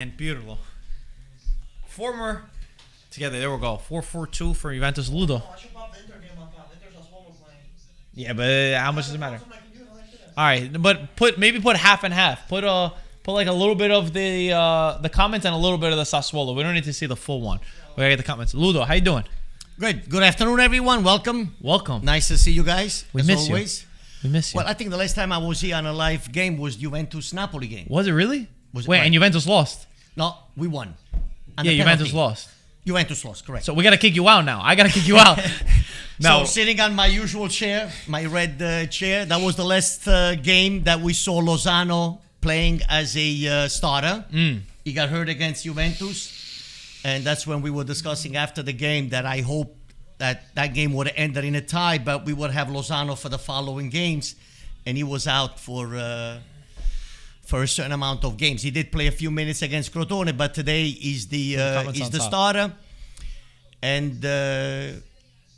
and Pirlo. Former together. There we go. 4-4-2 for Juventus. Ludo. Yeah, but how much does it matter? All right, but put half and half. Put like a little bit of the comments and a little bit of the Sassuolo. We don't need to see the full one. We gotta get the comments. Ludo, how you doing? Good. Good afternoon, everyone. Welcome. Welcome. Nice to see you guys. We as miss always. you. We miss you. Well, I think the last time I was here on a live game was Juventus-Napoli game. Was it really? Was it Wait, right? and Juventus lost. No, we won. On Yeah, the Juventus penalty. lost. Juventus lost, correct. So we gotta kick you out now. I gotta kick you out. No. So sitting on my usual chair, my red chair, that was the last game that we saw Lozano playing as a starter. He got hurt against Juventus. And that's when we were discussing after the game that I hope that game would have ended in a tie, but we would have Lozano for the following games. And he was out for a certain amount of games. He did play a few minutes against Crotone, but today he's the starter. And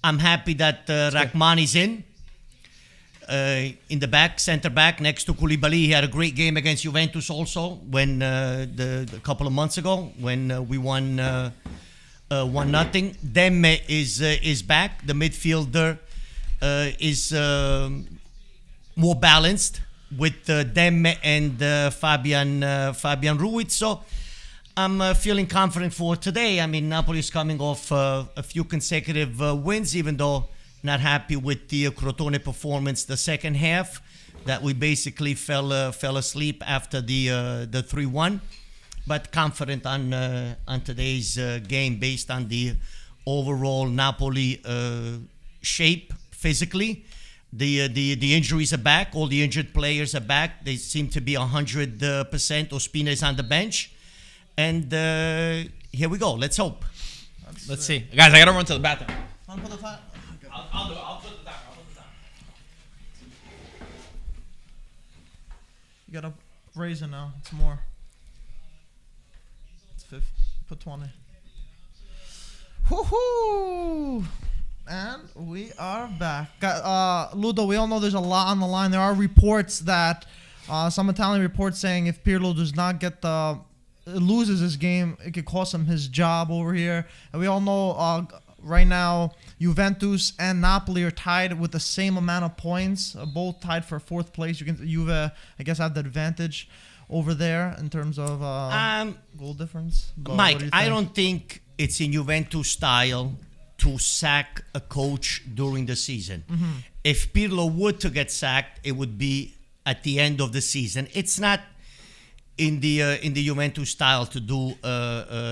I'm happy that Rachmani's in the back, center back, next to Koulibaly. He had a great game against Juventus also when a couple of months ago when we won 1-0. Demme is back. The midfielder is more balanced with Demme and Fabian Ruiz. So I'm feeling confident for today. I mean, Napoli is coming off a few consecutive wins, even though not happy with the Crotone performance the second half, that we basically fell asleep after the 3-1. But confident on today's game based on the overall Napoli shape physically. The injuries are back. All the injured players are back. They seem to be 100%. Ospina is on the bench. And here we go. Let's hope. Let's see. Guys, I gotta run to the bathroom. I'll put the time. I'll do it. I'll put the timer. You gotta raise it now. It's more. It's 50. Put 20. Woohoo! And we are back. Ludo, we all know there's a lot on the line. There are reports that some Italian reports saying if Pirlo does not get loses this game, it could cost him his job over here. And we all know right now Juventus and Napoli are tied with the same amount of points, both tied for fourth place. Juve, I guess, have the advantage over there in terms of goal difference. But Mike, I don't think it's in Juventus style to sack a coach during the season. Mm-hmm. If Pirlo were to get sacked, it would be at the end of the season. It's not in the Juventus style to do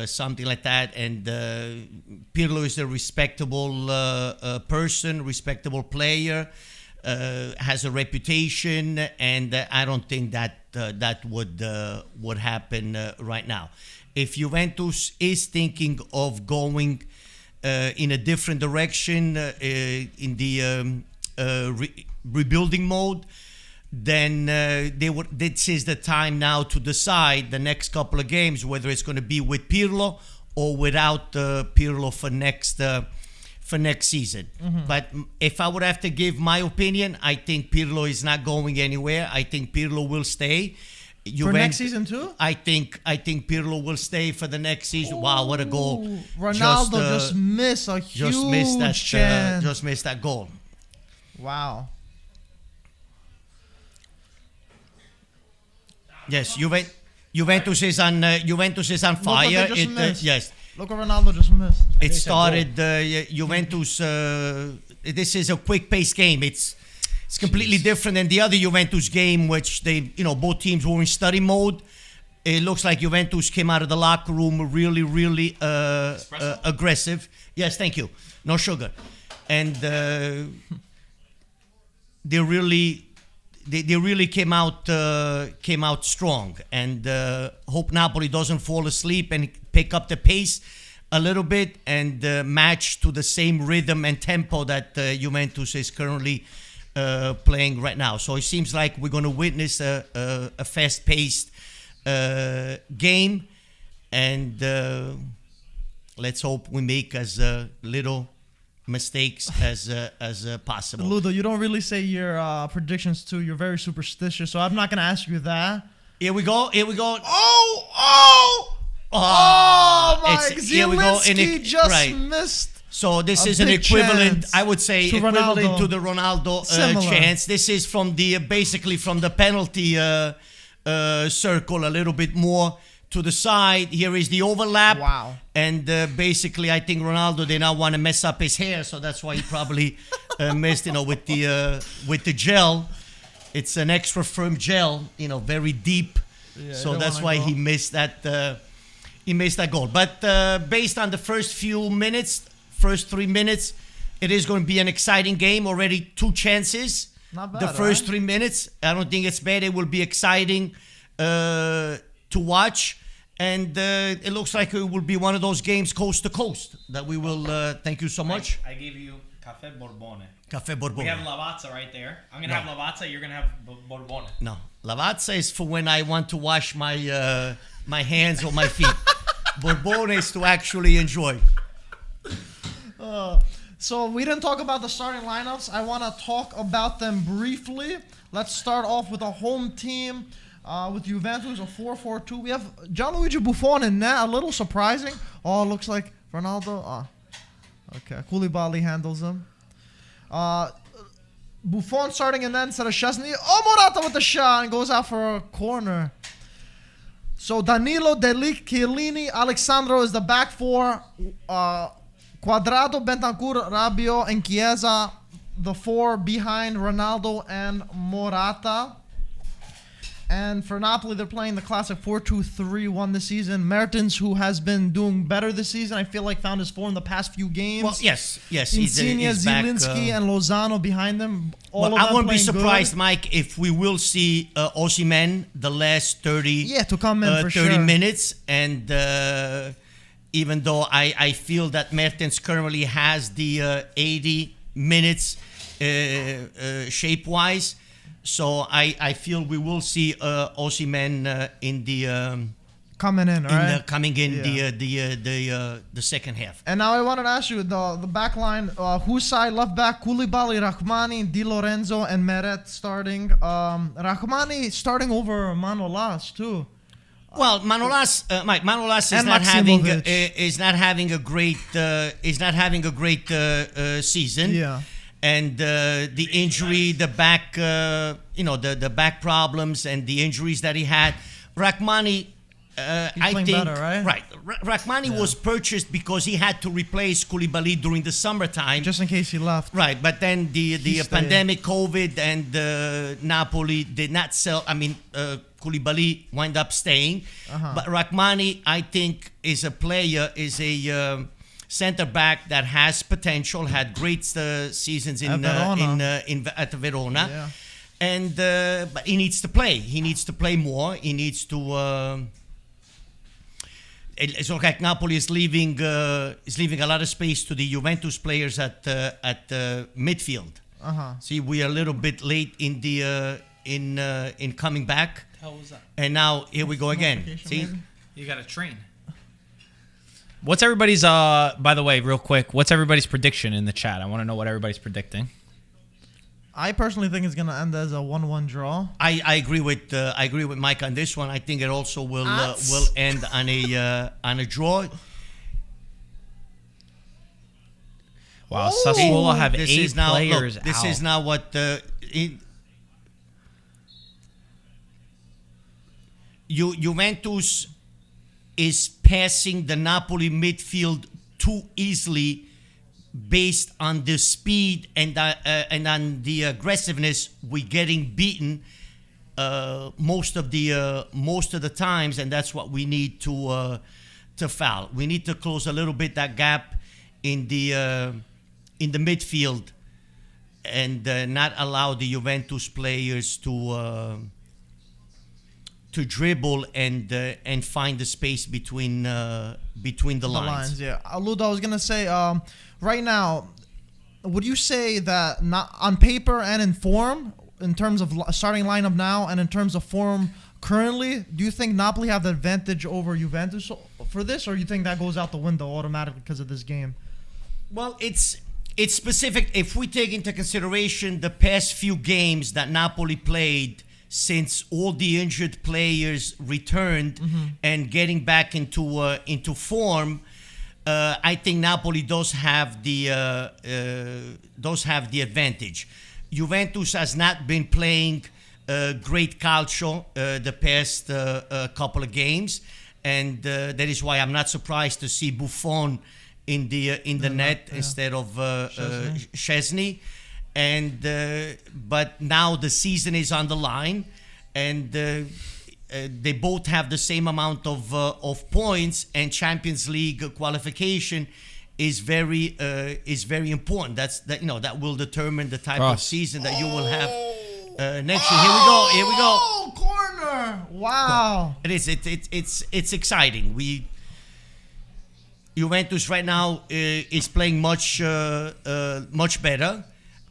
something like that. And Pirlo is a respectable person, respectable player, has a reputation, and I don't think that would happen right now. If Juventus is thinking of going in a different direction in the rebuilding mode, then this is the time now to decide the next couple of games whether it's going to be with Pirlo or without Pirlo for next season. Mm-hmm. But if I would have to give my opinion, I think Pirlo is not going anywhere. I think Pirlo will stay. For next season too? I think Pirlo will stay for the next season. Ooh, wow, what a goal! Ronaldo just missed a huge chance. Just missed that goal. Wow. Yes, Juventus is on fire. Yes. Look what Ronaldo just missed. It started Juventus. This is a quick-paced game. It's completely different than the other Juventus game, which both teams were in study mode. It looks like Juventus came out of the locker room really aggressive. Yes, thank you. No sugar, and they really came out strong, and hope Napoli doesn't fall asleep and pick up the pace a little bit and match to the same rhythm and tempo that Juventus is currently playing right now. So it seems like we're going to witness a fast-paced game, and let's hope we make as little mistakes as possible. Ludo, you don't really say your predictions too. You're very superstitious, so I'm not going to ask you that. Here we go. Oh! like here we go. Zielinski just missed. So this A is an big equivalent, chance I would say, to equivalent Ronaldo. to the Ronaldo Similar. chance. This is from the basically from the penalty circle, a little bit more to the side. Here is the overlap. Wow. And basically, I think Ronaldo did not want to mess up his hair, so that's why he probably missed, with the gel. It's an extra firm gel, very deep. Yeah, So don't that's wanna why go. he missed that. He missed that goal. But based on the first 3 minutes, it is going to be an exciting game. Already 2 chances. Not bad, The first right? 3 minutes, I don't think it's bad. It will be exciting to watch. And it looks like it will be one of those games coast to coast that we will. Thank you so much. I gave you Caffè Borbone. Caffè Borbone. We have Lavazza right there. I'm gonna have Lavazza. You're gonna have Borbone. No, Lavazza is for when I want to wash my my hands or my feet. Borbone is to actually enjoy. So we didn't talk about the starting lineups. I want to talk about them briefly. Let's start off with a home team with Juventus, a 4-4-2. We have Gianluigi Buffon in net, a little surprising. Oh, it looks like Ronaldo. Okay, Koulibaly handles him. Buffon starting in net instead of Szczesny. Oh, Morata with the shot and goes out for a corner. So Danilo, Delic, Chiellini, Alexandro is the back four. Quadrado, Bentancur, Rabiot, and Chiesa, the 4 behind Ronaldo and Morata. And for Napoli, they're playing the classic 4-2-3-1 this season. Mertens, who has been doing better this season, I feel like found his form the past few games. Well, yes. Insigne, he's back, Zielinski, and Lozano behind them. All well, of I them won't be playing surprised, good. Mike, if we will see Osimhen the last 30, Yeah, to come in for 30 sure. minutes. And even though I feel that Mertens currently has the 80 minutes shape-wise, so I feel we will see Osimhen in the Coming in, right? coming in Yeah. the second half. And now I wanted to ask you, the back line, whose side, left back, Koulibaly, Rachmani, Di Lorenzo, and Meret starting. Rachmani starting over Manolas, too. Well, Manolas, Mike, Manolas is And not having Maximovic. is not having a great season. Yeah. And the injury, the back, the back problems and the injuries that he had, Rachmani. I playing think better, right? Right. Rachmani was purchased because he had to replace Koulibaly during the summertime. Just in case he left. Right, but then the stayed. pandemic, COVID, and Napoli did not sell. I mean, Koulibaly wound up staying, but Rachmani, I think, is a center back that has potential. Had great seasons in at Verona, Yeah. and but he needs to play. He needs to play more. He needs to. It's like Napoli is leaving a lot of space to the Juventus players at midfield. See, we are a little bit late in the in coming back, How was that? and now here we go again. Notification, See, maybe? You got to train. What's everybody's? By the way, real quick, what's everybody's prediction in the chat? I want to know what everybody's predicting. I personally think it's going to end as a 1-1 draw. I agree with Mike on this one. I think it also will end on a draw. Wow, Sassuolo have This 8 is now players look, this out. is now what Juventus is passing the Napoli midfield too easily based on the speed and on the aggressiveness. We're getting beaten most of the times, and that's what we need to foul. We need to close a little bit that gap in the midfield and not allow the Juventus players to dribble and find the space between the lines. Yeah. Ludo, I was going to say, right now, would you say that not on paper and in form, in terms of starting lineup now and in terms of form currently, do you think Napoli have the advantage over Juventus for this, or you think that goes out the window automatically because of this game? Well, it's specific. If we take into consideration the past few games that Napoli played since all the injured players returned and getting back into form, I think Napoli does have the advantage. Juventus has not been playing great calcio the past couple of games, and that is why I'm not surprised to see Buffon in the net instead of Szczesny. And but now the season is on the line, and they both have the same amount of points, and Champions League qualification is very important. That will determine the type of season that you will have next year. Here we go. Oh, corner! Wow. It is. It's exciting. Juventus right now is playing much better.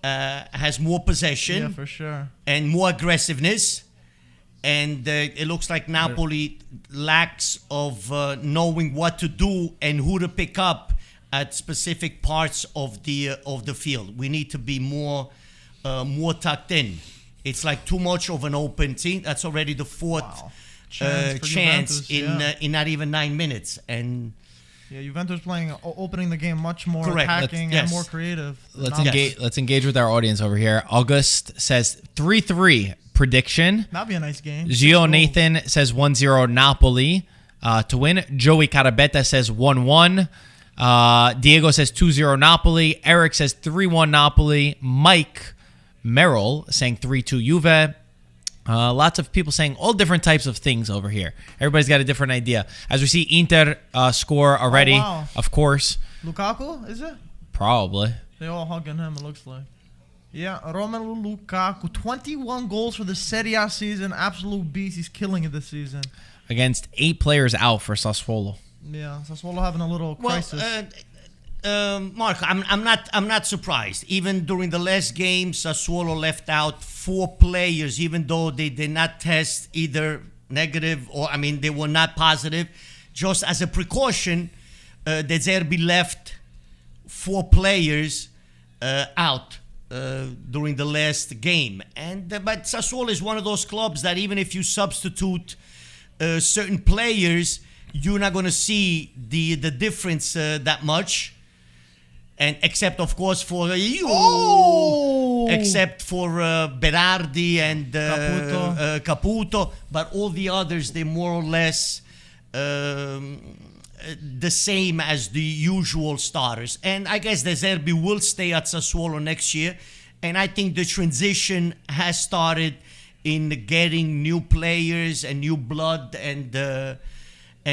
Has more possession. Yeah, for sure. And more aggressiveness. And it looks like Napoli lacks of knowing what to do and who to pick up at specific parts of the field. We need to be more tucked in. It's like too much of an open team. That's already the fourth chance in not even 9 minutes. And yeah, Juventus playing opening the game much more correct. attacking and more creative. Let's engage with our audience over here. August says 3-3 prediction. That'd be a nice game. Gio Nathan says 1-0 Napoli to win. Joey Carabetta says 1-1. Diego says 2-0 Napoli. Eric says 3-1 Napoli. Mike Merrill saying 3-2 Juve. Lots of people saying all different types of things over here. Everybody's got a different idea. As we see Inter score already, of course. Lukaku, is it? Probably. They all hugging him, it looks like. Yeah, Romelu Lukaku, 21 goals for the Serie A season. Absolute beast. He's killing it this season. Against 8 players out for Sassuolo. Yeah, Sassuolo having a little crisis. Mark, I'm not surprised. Even during the last game, Sassuolo left out 4 players, even though they did not test either negative or they were not positive. Just as a precaution, De Zerbi left 4 players out during the last game. But Sassuolo is one of those clubs that even if you substitute certain players, you're not going to see the difference that much. And except, of course, for except for Berardi and Caputo, but all the others, they're more or less the same as the usual starters. And I guess De Zerbi will stay at Sassuolo next year. And I think the transition has started in getting new players and new blood and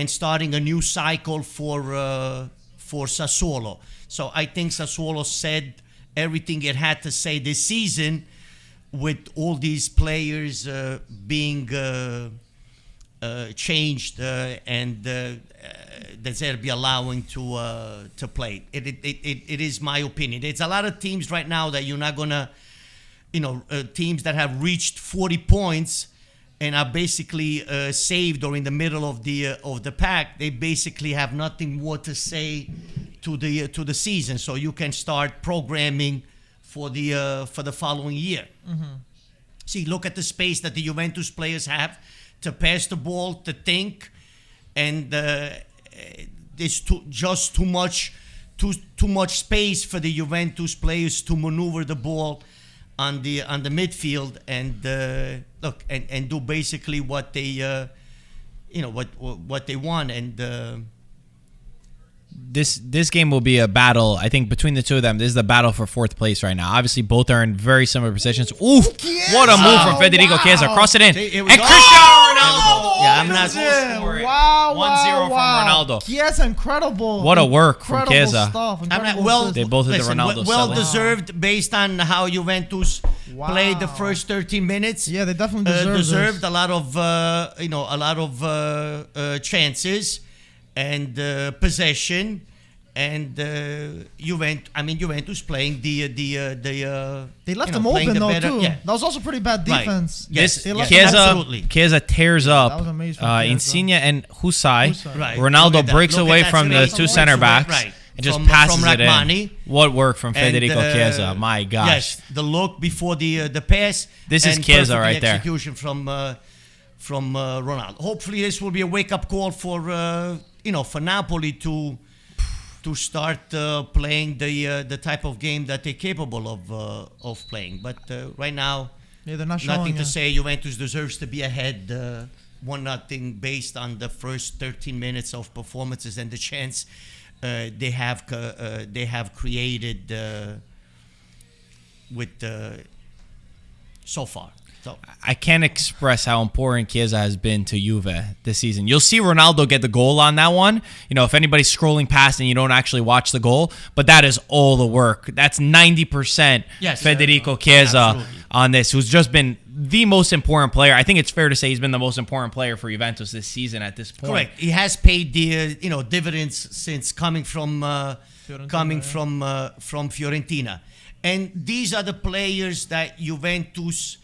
starting a new cycle for Sassuolo. So I think Sassuolo said everything it had to say this season, with all these players being changed and De Zerbi allowing to play. It is my opinion. It's a lot of teams right now that you're not gonna, teams that have reached 40 points and are basically saved or in the middle of the pack. They basically have nothing more to say to the season, so you can start programming for the following year. Mm-hmm. See, look at the space that the Juventus players have to pass the ball, to think, and there's too much space for the Juventus players to maneuver the ball on the midfield and look and do basically what they what they want. And This game will be a battle, I think, between the two of them. This is the battle for 4th place right now. Obviously, both are in very similar positions. Oof! What a move from Federico Chiesa. Cross it in. And Cristiano Ronaldo! Yeah, I'm not... Wow, 1-0 from Ronaldo. Chiesa, incredible. What a work from Chiesa. They both hit the Ronaldo. Well-deserved based on how Juventus played the first 13 minutes. Yeah, they definitely deserved a lot of chances and possession, and Juventus playing the they left them open though too. Yeah. That was also pretty bad defense. Right. Yes, Chiesa tears up Insigne and Husai. Right. Ronaldo breaks away from the 2 center backs. Right. And just passes from it in. What work from Federico Chiesa. My gosh. Yes, the look before the pass. This is Chiesa right there. Execution from Ronaldo. Hopefully this will be a wake-up call for for Napoli to to start playing the type of game that they're capable of playing. But right now, Yeah, they're not showing nothing to it. say. Juventus deserves to be ahead 1-0 based on the first 13 minutes of performances and the chance they have created with so far. So I can't express how important Chiesa has been to Juve this season. You'll see Ronaldo get the goal on that one. You know, if anybody's scrolling past and you don't actually watch the goal, but that is all the work. That's 90% Yes. Federico Chiesa Absolutely. on this, who's just been the most important player. I think it's fair to say he's been the most important player for Juventus this season at this point. correct. He has paid the dividends since coming from Fiorentina, and these are the players that Juventus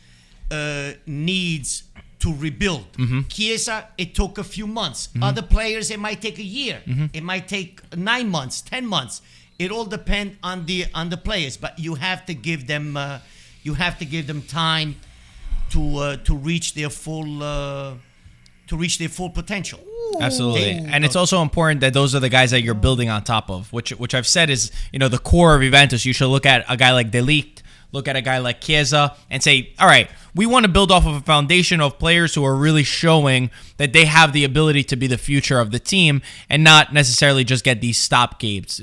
needs to rebuild. Chiesa, it took a few months. Other players, it might take a year. It might take 9 months, 10 months. It all depends on the players, but you have to give them time to reach their full potential. Absolutely. And it's also important that those are the guys that you're building on top of, which I've said is, the core of Juventus. You should look at a guy like De Ligt, look at a guy like Chiesa, and say, all right, we want to build off of a foundation of players who are really showing that they have the ability to be the future of the team and not necessarily just get these stopgaps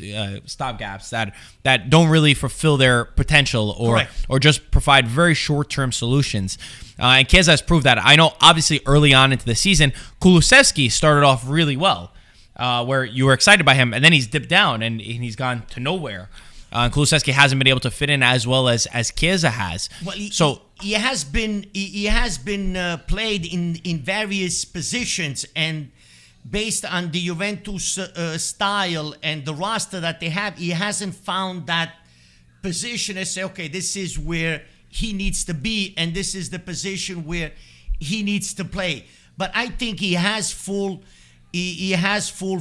that don't really fulfill their potential or just provide very short-term solutions. And Chiesa has proved that. I know, obviously, early on into the season, Kulusevski started off really well, where you were excited by him, and then he's dipped down and he's gone to nowhere. Kulusevski hasn't been able to fit in as well as Chiesa has. Well, So he has been played in various positions, and based on the Juventus style and the roster that they have, he hasn't found that position and say, okay, this is where he needs to be, and this is the position where he needs to play. But I think he has full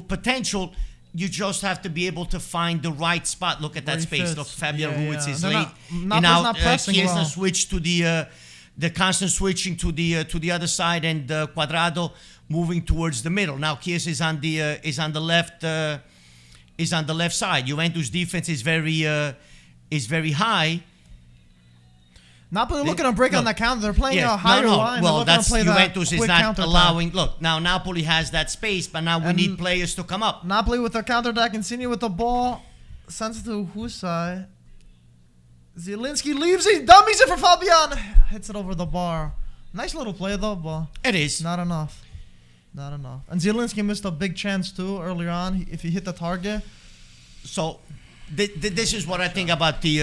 potential. You just have to be able to find the right spot. Look at that space. fits. Look, Fabian Yeah, Ruiz yeah. is They're late. Napoli's not pressing Chiesa well. switched to the constant switching to the other side, and Cuadrado moving towards the middle. Now Chiesa is on the left side. Juventus defense is very high. Napoli looking to break on the counter. They're playing Yes, a higher line. Well, They're looking that's to play Juventus that is quick not counterattack. allowing. Look, now Napoli has that space, but now we need players to come up. Napoli with their counterattack. Insigne with the ball. Sends it to whose side? Zielinski leaves. He dummies it for Fabian. Hits it over the bar. Nice little play though, but It is. not enough. Not enough. And Zielinski missed a big chance too earlier on. If he hit the target. So, this is what I think about the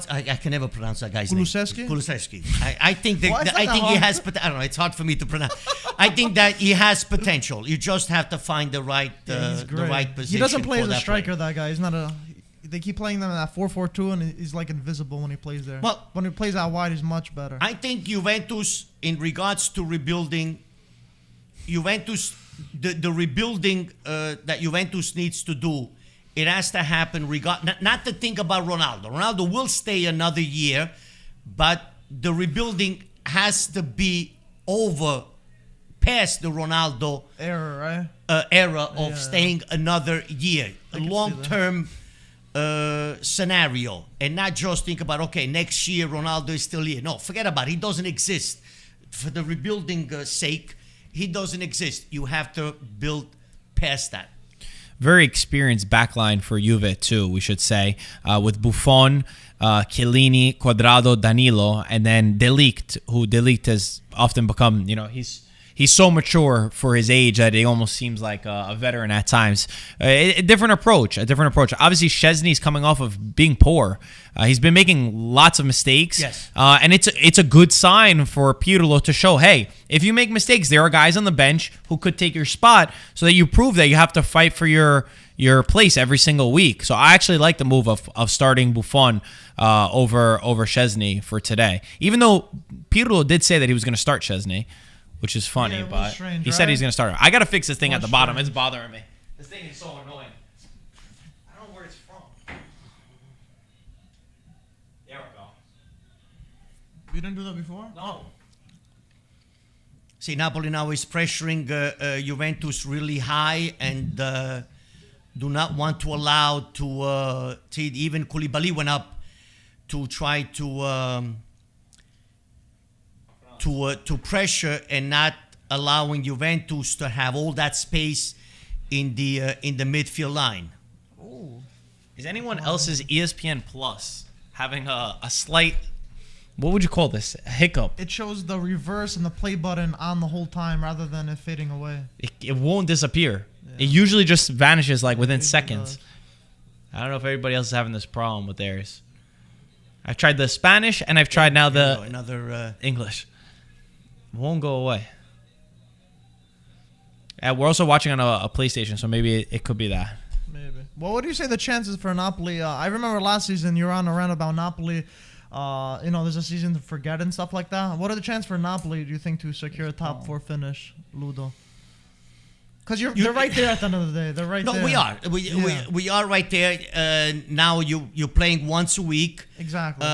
I can never pronounce that guy's Kulusevski? name. Kulusevski. I think Why is that I think that he hard? has. I don't know. It's hard for me to pronounce. I think that he has potential. You just have to find the right He's the great. right position. He doesn't play for as a that striker. player. That guy. He's not a. They keep playing them in that 4-4-2, and he's like invisible when he plays there. Well, when he plays out wide, he's much better. I think Juventus, in regards to rebuilding, the rebuilding that Juventus needs to do, it has to happen. Not to think about Ronaldo. Ronaldo will stay another year, but the rebuilding has to be over, past the Ronaldo Error, right? era of staying another year, a can see long-term scenario, and not just think about, okay, next year Ronaldo is still here. No, forget about it. He doesn't exist. For the rebuilding sake, he doesn't exist. You have to build past that. very experienced backline for Juve too, we should say, with Buffon, Chiellini, Cuadrado, Danilo, and then De Ligt, who De Ligt has often become, he's so mature for his age that it almost seems like a veteran at times. A different approach. Obviously, Szczesny's coming off of being poor. He's been making lots of mistakes. Yes. And it's a good sign for Pirlo to show, hey, if you make mistakes, there are guys on the bench who could take your spot, so that you prove that you have to fight for your place every single week. So I actually like the move of starting Buffon over Szczesny for today. Even though Pirlo did say that he was going to start Szczesny, which is funny, Yeah, it was but strange, he said right? he's going to start him. I got to fix this thing at the Was bottom. strange. It's bothering me. This thing is so annoying. I don't know where it's from. There we go. You didn't do that before? No. See, Napoli now is pressuring Juventus really high, and do not want to allow to even Koulibaly went up to try to pressure and not allowing Juventus to have all that space in the midfield line. Is anyone else's ESPN Plus having a slight, what would you call this, a hiccup? It shows the reverse and the play button on the whole time rather than it fading away. It won't disappear. It usually just vanishes like within seconds. does. I don't know if everybody else is having this problem with theirs. I've tried the Spanish and I've tried now the another English. It won't go away. We're also watching on a PlayStation, so maybe it could be that. Maybe. Well, what do you say the chances for Napoli? I remember last season you were on a rant about Napoli. There's a season to forget and stuff like that. What are the chances for Napoli, do you think, to secure a top 4 finish, Ludo? Because they're right there at the end of the day. They're right there. No, we are. We are right there. Now you're playing once a week. Exactly.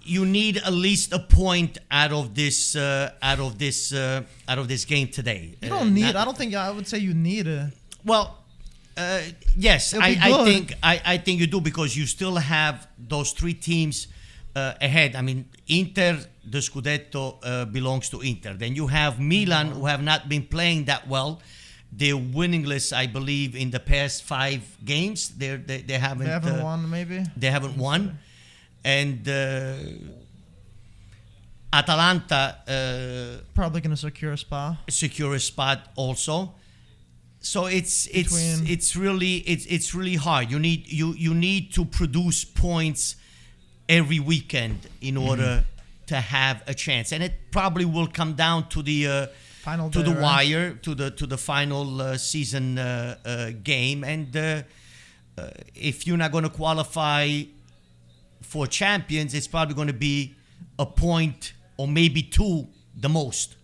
You need at least a point out of this game today. You don't need. I don't think I would say you need it. Well, yes, It'll be I think you do, because you still have those 3 teams ahead. I mean, Inter, the Scudetto belongs to Inter. Then you have Milan, who have not been playing that well. They're winningless, I believe, in the past 5 games. They haven't. They haven't won, maybe. They haven't won, and Atalanta Probably gonna secure a spot. secure a spot also. So it's really hard. You need to produce points every weekend in order to have a chance, and it probably will come down to the Final to day, the right? wire, to the final season game. And if you're not going to qualify for champions, it's probably going to be a point or maybe 2 the most.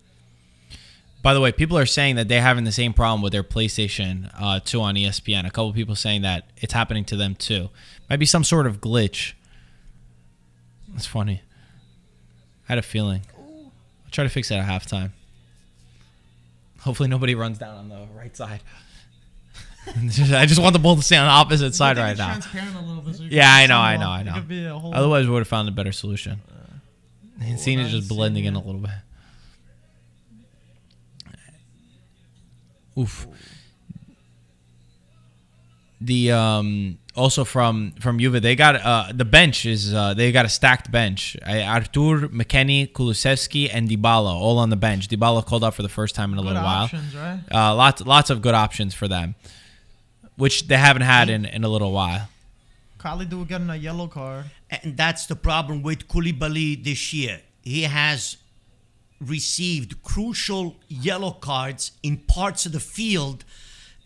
By the way, people are saying that they're having the same problem with their PlayStation 2 on ESPN. A couple people saying that it's happening to them too. Might be some sort of glitch. That's funny. I had a feeling. I'll try to fix it at halftime. Hopefully nobody runs down on the right side. I just want the ball to stay on the opposite side right now. Transparent a little bit, so you Yeah, can I see know. someone. It could be a whole- Otherwise, we would have found a better solution. And seeing it I just see blending in it. a little bit. Oof. The also from Juve, they got the bench is they got a stacked bench. Artur, McKennie, Kulusevski, and Dybala all on the bench. Dybala called up for the first time in a Good little options, right? while. Lots of good options for them, which they haven't had in a little while. Khalidou getting a yellow card. And that's the problem with Koulibaly this year. He has received crucial yellow cards in parts of the field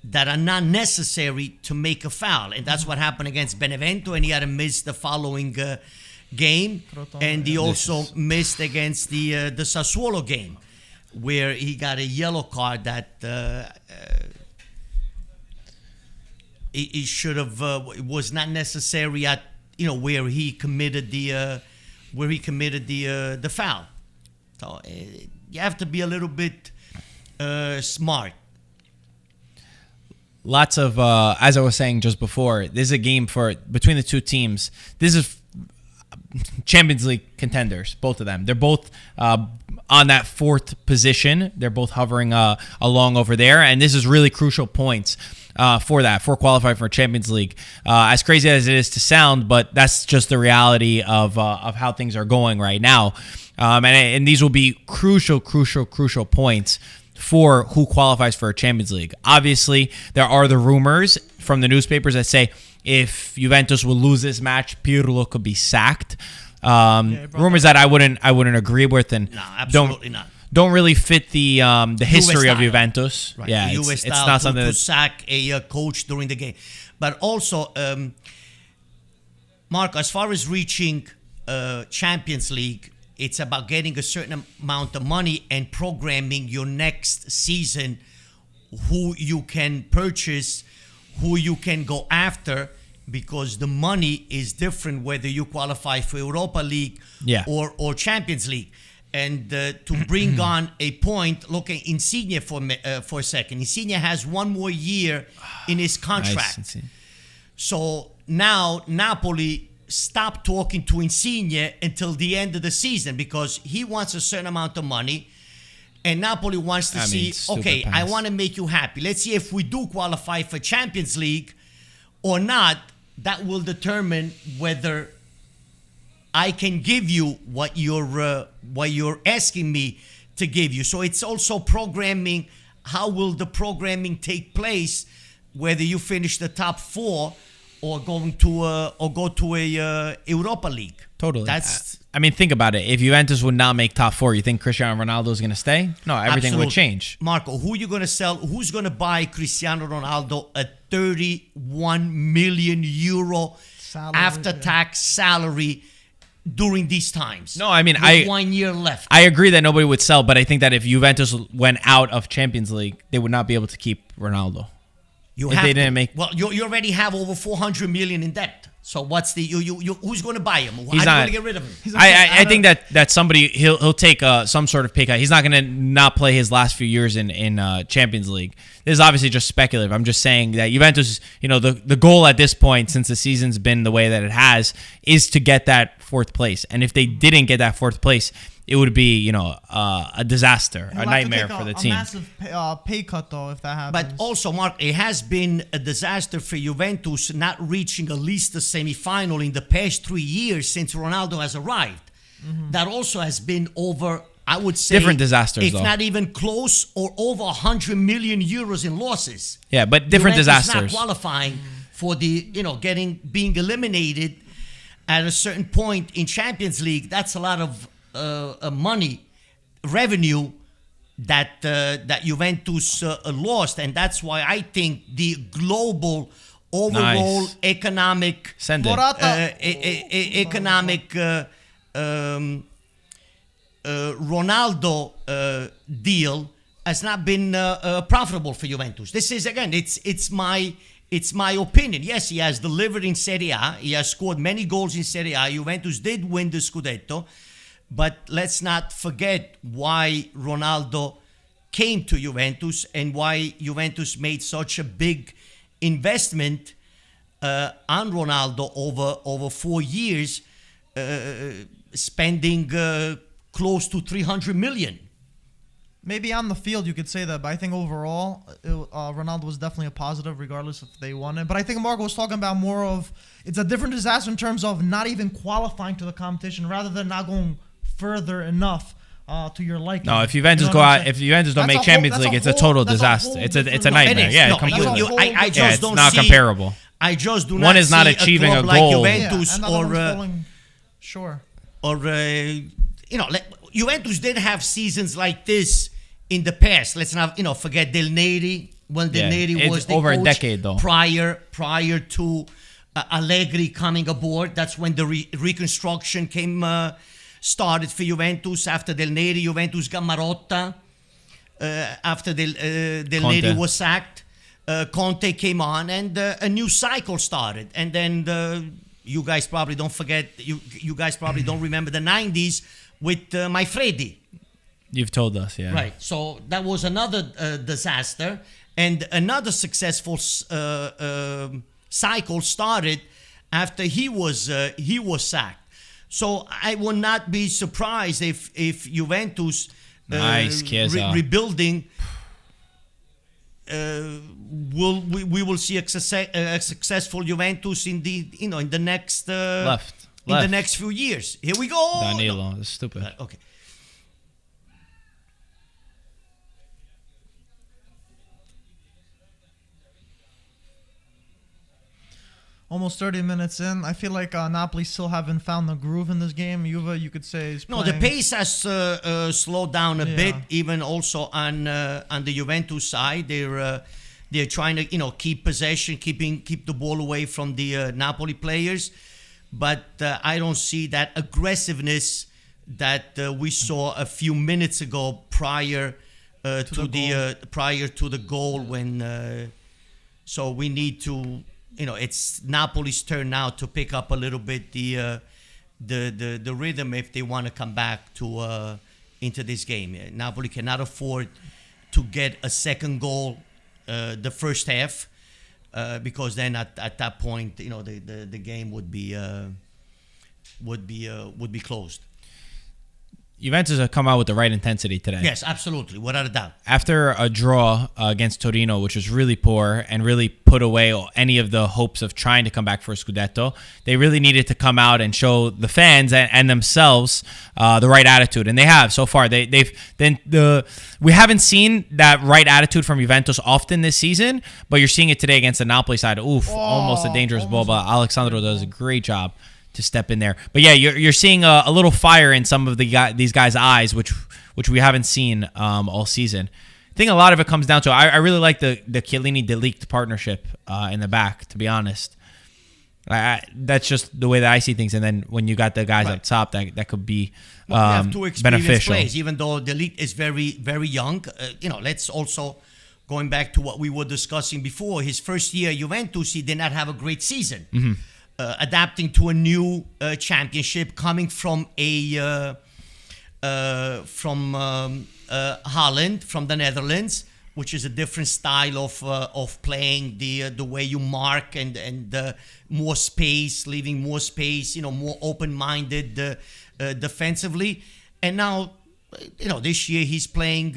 that are not necessary to make a foul. And that's what happened against Benevento, and he had to miss the following game. And he also missed against the Sassuolo game, where he got a yellow card that he should have was not necessary at where he committed the foul. So you have to be a little bit smart. Lots of, as I was saying just before, this is a game between the two teams. This is Champions League contenders, both of them. They're both on that 4th position. They're both hovering along over there, and this is really crucial points for qualifying for Champions League. As crazy as it is to sound, but that's just the reality of how things are going right now. And these will be crucial points for who qualifies for a Champions League. Obviously, there are the rumors from the newspapers that say if Juventus will lose this match, Pirlo could be sacked. Rumors that I wouldn't agree with, and No, absolutely not. Don't really fit the history of style. Juventus. Right. Yeah, the it's style not something to that's sack a coach during the game. But also, Mark, as far as reaching Champions League, it's about getting a certain amount of money and programming your next season, who you can purchase, who you can go after, because the money is different whether you qualify for Europa League or Champions League. And to bring on a point, look at Insigne for a second. Insigne has one more year in his contract. Nice. So now Napoli stopped talking to Insigne until the end of the season because he wants a certain amount of money. And Napoli wants to see, okay, I want to make you happy. Let's see if we do qualify for Champions League or not. That will determine whether I can give you what you're asking me to give you. So it's also programming. How will the programming take place? Whether you finish the top 4 or go to a Europa League. Totally. That's. I mean, think about it. If Juventus would not make top 4, you think Cristiano Ronaldo is going to stay? No, everything would change. Marco, who are you going to sell? Who's going to buy Cristiano Ronaldo a 31 million euro after-tax salary during these times? No, I mean, with 1 year left. I agree that nobody would sell, but I think that if Juventus went out of Champions League, they would not be able to keep Ronaldo. Well, you already have over 400 million in debt. So what's the who's going to buy him? How are you going to get rid of him? I think that somebody he'll take some sort of pay cut. He's not going to not play his last few years in Champions League. This is obviously just speculative. I'm just saying that Juventus, the goal at this point, since the season's been the way that it has, is to get that 4th place. And if they didn't get that 4th place, it would be, a disaster, a nightmare for the team. A massive pay cut, though, if that happens. But also, Mark, it has been a disaster for Juventus not reaching at least the semifinal in the past 3 years since Ronaldo has arrived. Mm-hmm. That also has been over, I would say, different disasters, if not even close or over 100 million euros in losses. Yeah, but different Juventus disasters. Not qualifying for the, being eliminated at a certain point in Champions League. That's a lot of money, revenue that Juventus lost, and that's why I think the global overall economic Ronaldo deal has not been profitable for Juventus. This is again, it's my opinion. Yes, he has delivered in Serie A. He has scored many goals in Serie A. Juventus did win the Scudetto. But let's not forget why Ronaldo came to Juventus and why Juventus made such a big investment on Ronaldo over 4 years, spending close to 300 million. Maybe on the field you could say that, but I think overall, Ronaldo was definitely a positive, regardless if they won it. But I think Marco was talking about more of, it's a different disaster in terms of not even qualifying to the competition, rather than not going further enough to your liking. No, if Juventus if Juventus don't make Champions League, it's a total disaster. It's a nightmare. Yeah, completely. I just don't see. It's not comparable. I just do not. One is not see achieving a a goal. Like Juventus Juventus did have seasons like this in the past. Let's not forget Del Neri, when Del Neri was the over coach a decade though. Prior to Allegri coming aboard. That's when the reconstruction started for Juventus. After Del Neri, Juventus got Marotta. After Del Neri was sacked, Conte came on, and a new cycle started. And then you guys probably don't forget. You guys probably don't remember the '90s with Maifredi. You've told us, yeah. Right. So that was another disaster, and another successful cycle started after he was sacked. So I will not be surprised if Juventus Chiesa. Rebuilding we will see a successful Juventus in the next left in the next few years. Here we go. Danilo, that's stupid. Okay. Almost 30 minutes in. I feel like Napoli still haven't found the groove in this game. Juve, you could say, is playing. No, the pace has slowed down a bit. Even also on the Juventus side, they're trying to keep possession, keep the ball away from the Napoli players. But I don't see that aggressiveness that we saw a few minutes ago prior to the goal. When so we need to. It's Napoli's turn now to pick up a little bit the rhythm if they want to come back to into this game. Napoli cannot afford to get a second goal the first half, because then at that point, the game would be closed. Juventus have come out with the right intensity today. Yes, absolutely, without a doubt. After a draw against Torino, which was really poor and really put away any of the hopes of trying to come back for a Scudetto, they really needed to come out and show the fans and themselves the right attitude, and they have so far. We haven't seen that right attitude from Juventus often this season, but you're seeing it today against the Napoli side. Almost a dangerous ball, but Alexandro does a great job to step in there. But yeah, you're seeing a little fire in some of these guys' eyes, which we haven't seen all season. I think a lot of it comes down to I really like the Chiellini-De Ligt partnership in the back, to be honest. That's just the way that I see things. And then when you got the guys up top, that could be you have two experienced beneficial. Players, even though De Ligt is very, very young. Let's also, going back to what we were discussing before, his first year at Juventus, he did not have a great season. Mm-hmm. Adapting to a new championship, coming from Holland, from the Netherlands, which is a different style of playing, the way you mark and more space, leaving more space, more open-minded defensively. And now, this year he's playing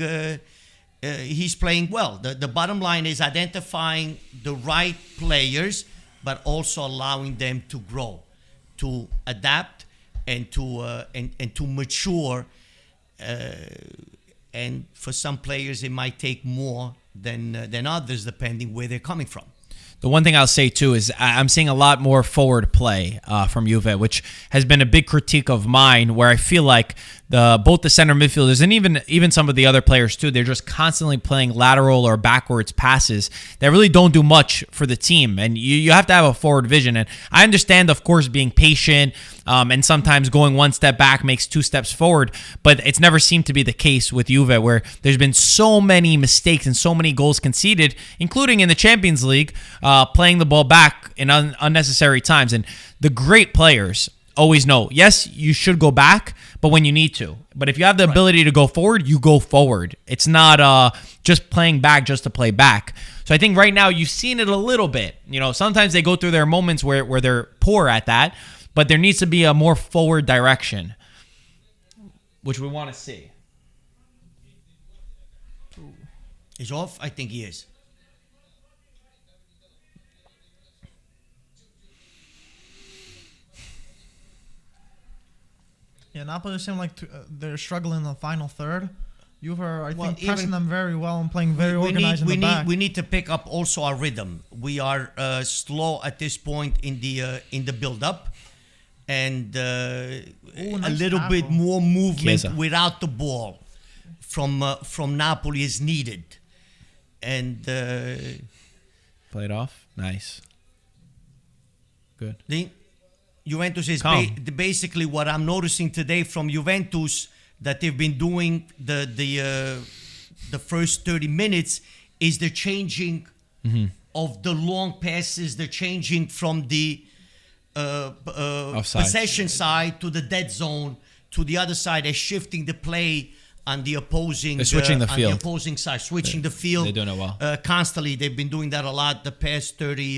well. The bottom line is identifying the right players, but also allowing them to grow, to adapt, and to mature. And for some players, it might take more than others, depending where they're coming from. The one thing I'll say, too, is I'm seeing a lot more forward play from Juve, which has been a big critique of mine, where I feel like both the center midfielders and even some of the other players, too, they're just constantly playing lateral or backwards passes that really don't do much for the team. And you have to have a forward vision. And I understand, of course, being patient and sometimes going one step back makes two steps forward, but it's never seemed to be the case with Juve, where there's been so many mistakes and so many goals conceded, including in the Champions League, playing the ball back in unnecessary times. And the great players always know, yes, you should go back, but when you need to. But if you have the ability to go forward, you go forward. It's not just playing back just to play back. So I think right now you've seen it a little bit. Sometimes they go through their moments where they're poor at that, but there needs to be a more forward direction, which we want to see. He's off? I think he is. Yeah, Napoli seem like they're struggling in the final third. Juve are, I think, even pressing them very well and playing very organized in the back. We need to pick up also our rhythm. We are slow at this point in the build-up, and nice a little tackle. bit more movement Chiesa. without the ball from Napoli is needed. And Played off. Nice. Good. the Juventus is basically what I'm noticing today from Juventus, that they've been doing the first 30 minutes is the changing of the long passes, the changing from the possession side to the dead zone to the other side. They're shifting the play on the opposing. They're switching the field. On the opposing side, switching the field. They're doing it well. Constantly. They've been doing that a lot the past 30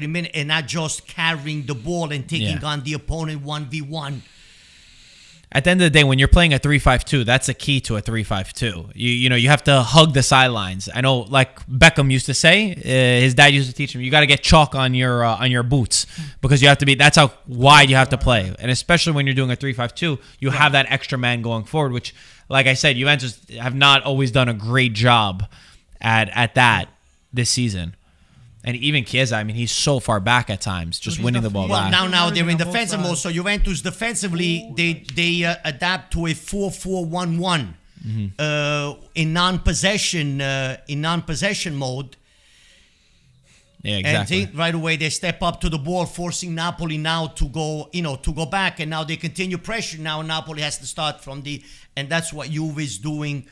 minutes, and not just carrying the ball and taking on the opponent 1v1. At the end of the day, when you're playing a 3-5-2, that's a key to a 3-5-2. You have to hug the sidelines. I know, like Beckham used to say, his dad used to teach him, you got to get chalk on your boots, because you have to be. That's how wide you have to play, and especially when you're doing a 3-5-2, you have that extra man going forward. Which, like I said, Juventus have not always done a great job at that this season. And even Chiesa, he's so far back at times, just winning the ball back. Now they're in defensive mode. So Juventus defensively, they adapt to a 4-4-1-1 in non-possession mode. Yeah, exactly. And right away they step up to the ball, forcing Napoli now to go back, and now they continue pressure. Now Napoli has to start from and that's what Juve is doing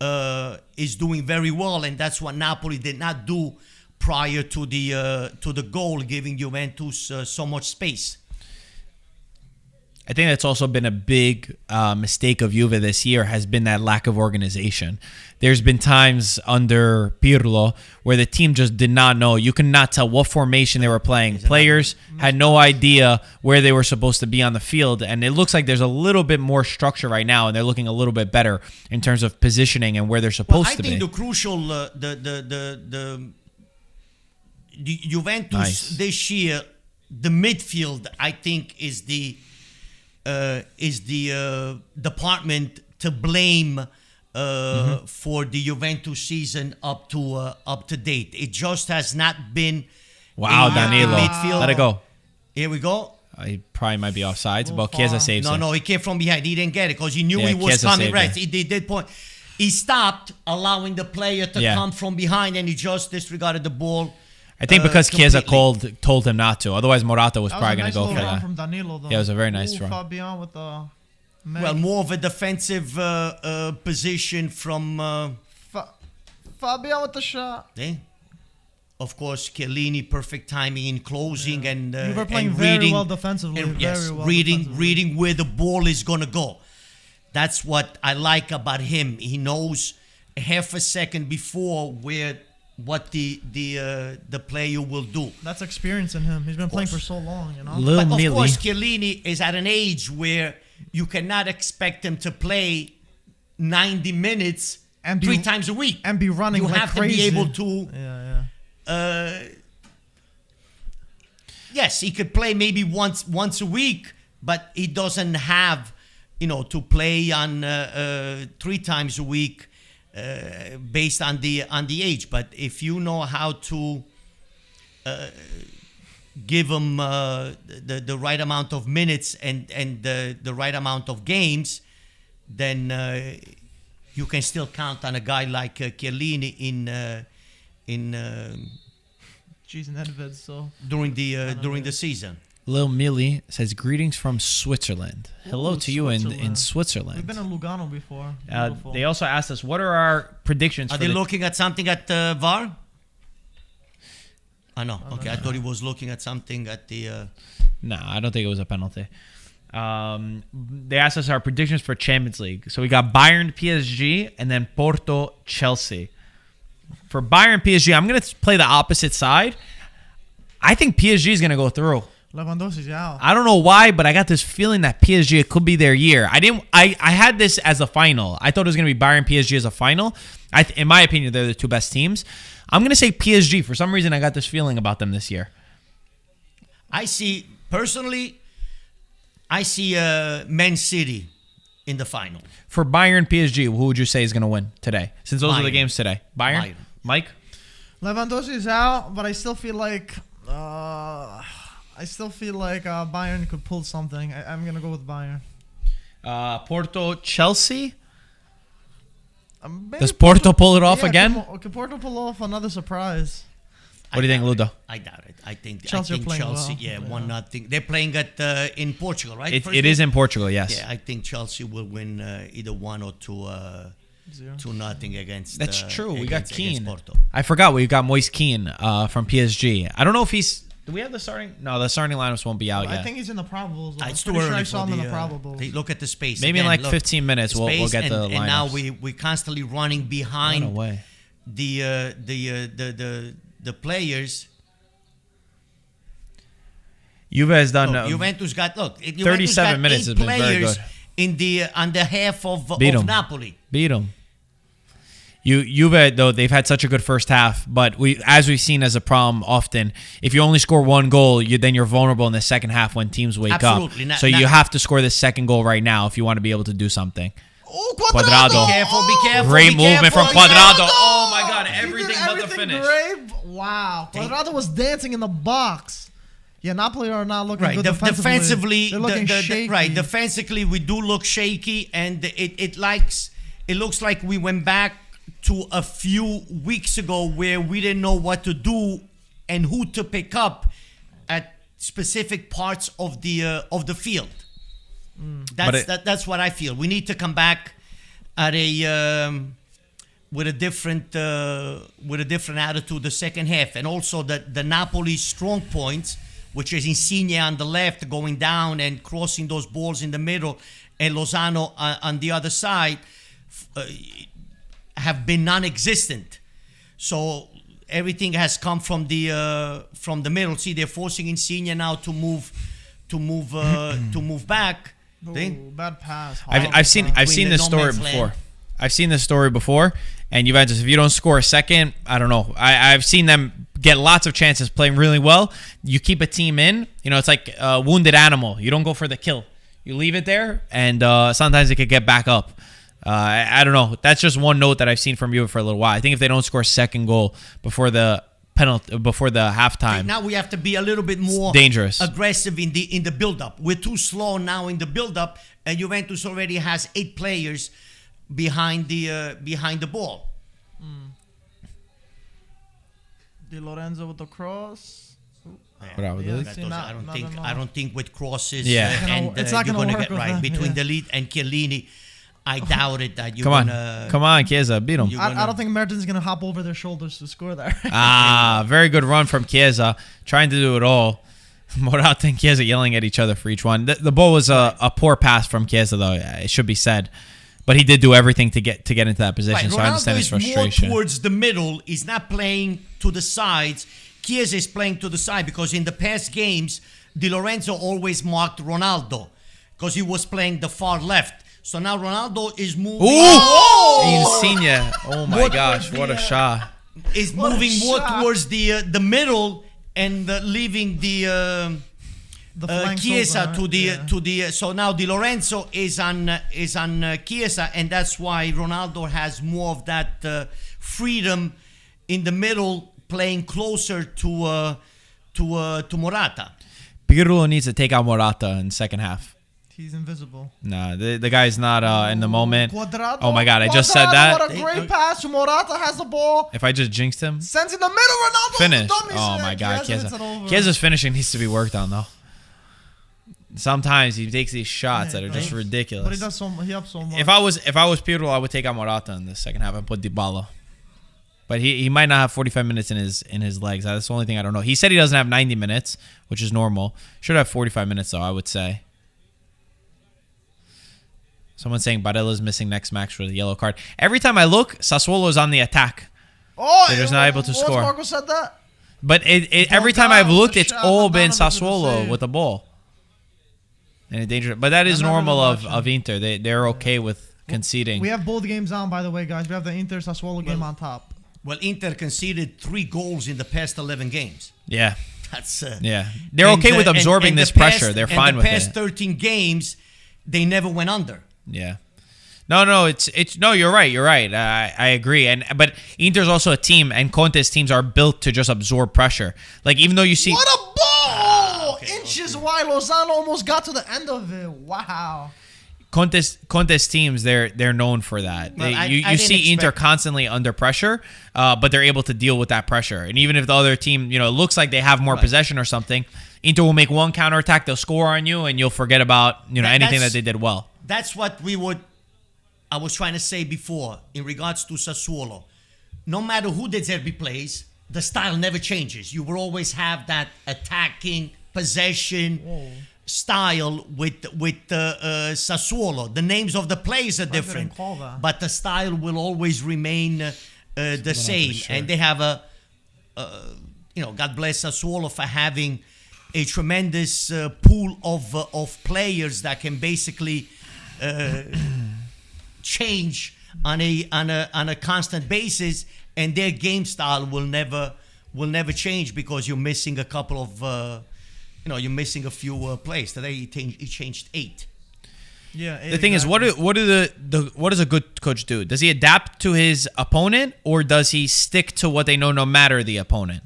very well, and that's what Napoli did not do prior to the goal, giving Juventus so much space. I think that's also been a big mistake of Juve this year, has been that lack of organization. There's been times under Pirlo where the team just did not know. You could not tell what formation they were playing. Players had no idea where they were supposed to be on the field, and it looks like there's a little bit more structure right now, and they're looking a little bit better in terms of positioning and where they're supposed to be. I think the crucial, the Juventus this year, the midfield, I think, is the department to blame for the Juventus season up to date. It just has not been. Wow, Danilo, midfield. let it go. Here we go. He probably might be offsides, but Chiesa saves it. No, he came from behind. He didn't get it because he knew he was Chiesa coming. Right, it. he did point. He stopped allowing the player to come from behind, and he just disregarded the ball. I think because Chiesa completely. told him not to. Otherwise, Morata was That probably was going a to nice go for little run that. from Danilo, though. Yeah, it was a very nice run. Fabian with the Well, more of a defensive position from. Fabian with the shot. Of course, Chiellini, perfect timing in closing and You were playing and very reading, well defensively. and, yes, very well reading defensively. reading where the ball is gonna go. That's what I like about him. He knows half a second before what the player will do. That's experience in him. He's been playing for so long, you know. Lil But of Millie. course, Chiellini is at an age where you cannot expect him to play 90 minutes And three times a week. And be running You like have crazy. to be able to. Yeah. Yes, he could play maybe once a week, but he doesn't have, to play on 3 times a week based on the age. But if you know how to give him the right amount of minutes and the right amount of games, then you can still count on a guy like Chiellini in Jeez, and Nedved, so. during the season. Lil Millie says, greetings from Switzerland. Hello Ooh, to you in Switzerland. Switzerland. We've been in Lugano before. Beautiful. They also asked us, what are our predictions Are for they the... looking at something at VAR? Oh, no. Okay, I thought he was looking at something at the... No, I don't think it was a penalty. They asked us our predictions for Champions League. So we got Bayern, PSG, and then Porto, Chelsea. For Bayern, PSG, I'm going to play the opposite side. I think PSG is going to go through. Lewandowski's out. I don't know why, but I got this feeling that PSG, it could be their year. I had this as a final. I thought it was going to be Bayern, PSG as a final. In my opinion, they're the two best teams. I'm going to say PSG. For some reason, I got this feeling about them this year. I see Man City in the final. For Bayern, PSG, who would you say is going to win today? Since those are the Bayern. games today. Bayern? Mike? Lewandowski's out, but I still feel like Bayern could pull something. I'm gonna go with Bayern. Porto, Chelsea? Maybe Does Porto pull it off again? Could Porto pull off another surprise? What do you think, Ludo? I doubt it. I think Chelsea are playing Chelsea, well. 1-0. They're playing in Portugal, right? It is in Portugal, yes. Yeah, I think Chelsea will win either 1 or 2-0 against. That's true. We got against Keane. Porto. I forgot we got Moise Keane from PSG. I don't know if he's... Do we have the starting? No, the starting lineups won't be out I yet. think he's in the probables. Though. It's I'm too pretty sure early I saw for him in the the probables. Look at the space. Maybe again. in like Look, 15 minutes we'll space, get the lineups. and now we're constantly running behind No way. the players. Juve has done... Juventus got 37 minutes has been very good. On the half of Beat 'em. Napoli. Beat them. Juve, though, they've had such a good first half, but as we've seen as a problem often, if you only score one goal, then you're vulnerable in the second half when teams wake Absolutely. up. So you have to score the second goal right now if you want to be able to do something. Oh, Quadrado. Be careful. Great be movement careful, from be Quadrado. careful. Oh my God, He everything did but the everything finish. Great. Wow. Quadrado was dancing in the box. Yeah, Napoli are not looking Right, good defensively. They're looking shaky. Right, defensively we do look shaky, and it looks like we went back to a few weeks ago where we didn't know what to do and who to pick up at specific parts of the field. That's what I feel. We need to come back at with a different attitude the second half, and also the Napoli strong points which is Insigne on the left going down and crossing those balls in the middle, and Lozano on the other side, have been non-existent. So everything has come from the middle. See, they're forcing Insigne now to move back. Ooh, bad pass. I've seen Between this the story no man's before. land. I've seen this story before. And Juventus, if you don't score a second, I don't know. I've seen them get lots of chances playing really well. You keep a team in. You know, it's like a wounded animal. You don't go for the kill. You leave it there, and sometimes it could get back up. I don't know. That's just one note that I've seen from Juve for a little while. I think if they don't score a second goal before the penalty, before the halftime, Now we have to be a little bit more dangerous, aggressive in the build-up. We're too slow now in the build-up, and Juventus already has 8 players behind the ball. Di Lorenzo with the cross. Bravo, Yeah, Ludo. see, not- I don't think with crosses. Yeah. It's not you're gonna gonna work get with right them, between yeah. the lead and Chiellini. I doubt it that you're Come gonna. on, Chiesa, beat him. I don't think Mertens gonna hop over their shoulders to score there. Very good run from Chiesa, trying to do it all. Morata and Chiesa yelling at each other for each one. The ball was a poor pass from Chiesa, though. It should be said, but he did do everything to get into that position. Right. So I understand his Ronaldo is frustration. more towards the middle. He's not playing to the sides. Chiesa is playing to the side because in the past games, Di Lorenzo always marked Ronaldo because he was playing the far left. So now Ronaldo is moving. Insigne. Oh my What gosh, was what a the, shot. Is What a moving more shot. towards the middle and leaving the flanks Chiesa open, right? to the. So now Di Lorenzo is on Chiesa, and that's why Ronaldo has more of that freedom in the middle, playing closer to Morata. Pirlo needs to take out Morata in the second half. He's invisible. Nah, the guy's not in the moment. Quadrado. Oh my God, I just said that. What a great pass. Morata has the ball. If I just jinxed him, Sends in the middle. Ronaldo. finish. Dummy Oh snap. my God, Chiesa hits it Chiesa. over. Chiesa's finishing needs to be worked on though. Sometimes he takes these shots that are just ridiculous. But he does he ups so much. If I was Pirlo, I would take out Morata in the second half and put Dybala. But he might not have 45 minutes in his legs. That's the only thing I don't know. He said he doesn't have 90 minutes, which is normal. Should have 45 minutes though, I would say. Someone's saying Barella's missing next match for the yellow card. Every time I look, Sassuolo is on the attack. They're just not able to score. Marco said that. But every time down, I've looked, the it's shot, all the been down of the Sassuolo save. with the ball. And a danger. But that is I'm not normal really of Inter. They're okay with conceding. We have both games on, by the way, guys. We have the Inter Sassuolo game on top. Well, Inter conceded 3 goals in the past 11 games. Yeah. That's Yeah. They're okay with absorbing this pressure. They're fine with the past it. 13 games, they never went under. Yeah. No, it's no. You're right. I agree. But Inter's also a team, and Conte's teams are built to just absorb pressure. Like even though you see, What a ball! Inches wide. Lozano almost got to the end of it. Wow. Conte's teams, they're known for that. Well, I You didn't see Inter expect- constantly under pressure, but they're able to deal with that pressure. And even if the other team, it looks like they have more possession or something, Inter will make one counterattack, they'll score on you, and you'll forget about anything that that's- they did well. That's what I was trying to say before in regards to Sassuolo. No matter who De Zerbi plays, the style never changes. You will always have that attacking possession style with Sassuolo. The names of the players are different, call that. but the style will always remain the same. sure. And they have God bless Sassuolo for having a tremendous pool of players that can basically change on a constant basis, and their game style will never change because you're missing a couple of you're missing a few plays. Today he changed 8. Yeah. The thing is, what does a good coach do? Does he adapt to his opponent, or does he stick to what they know no matter the opponent?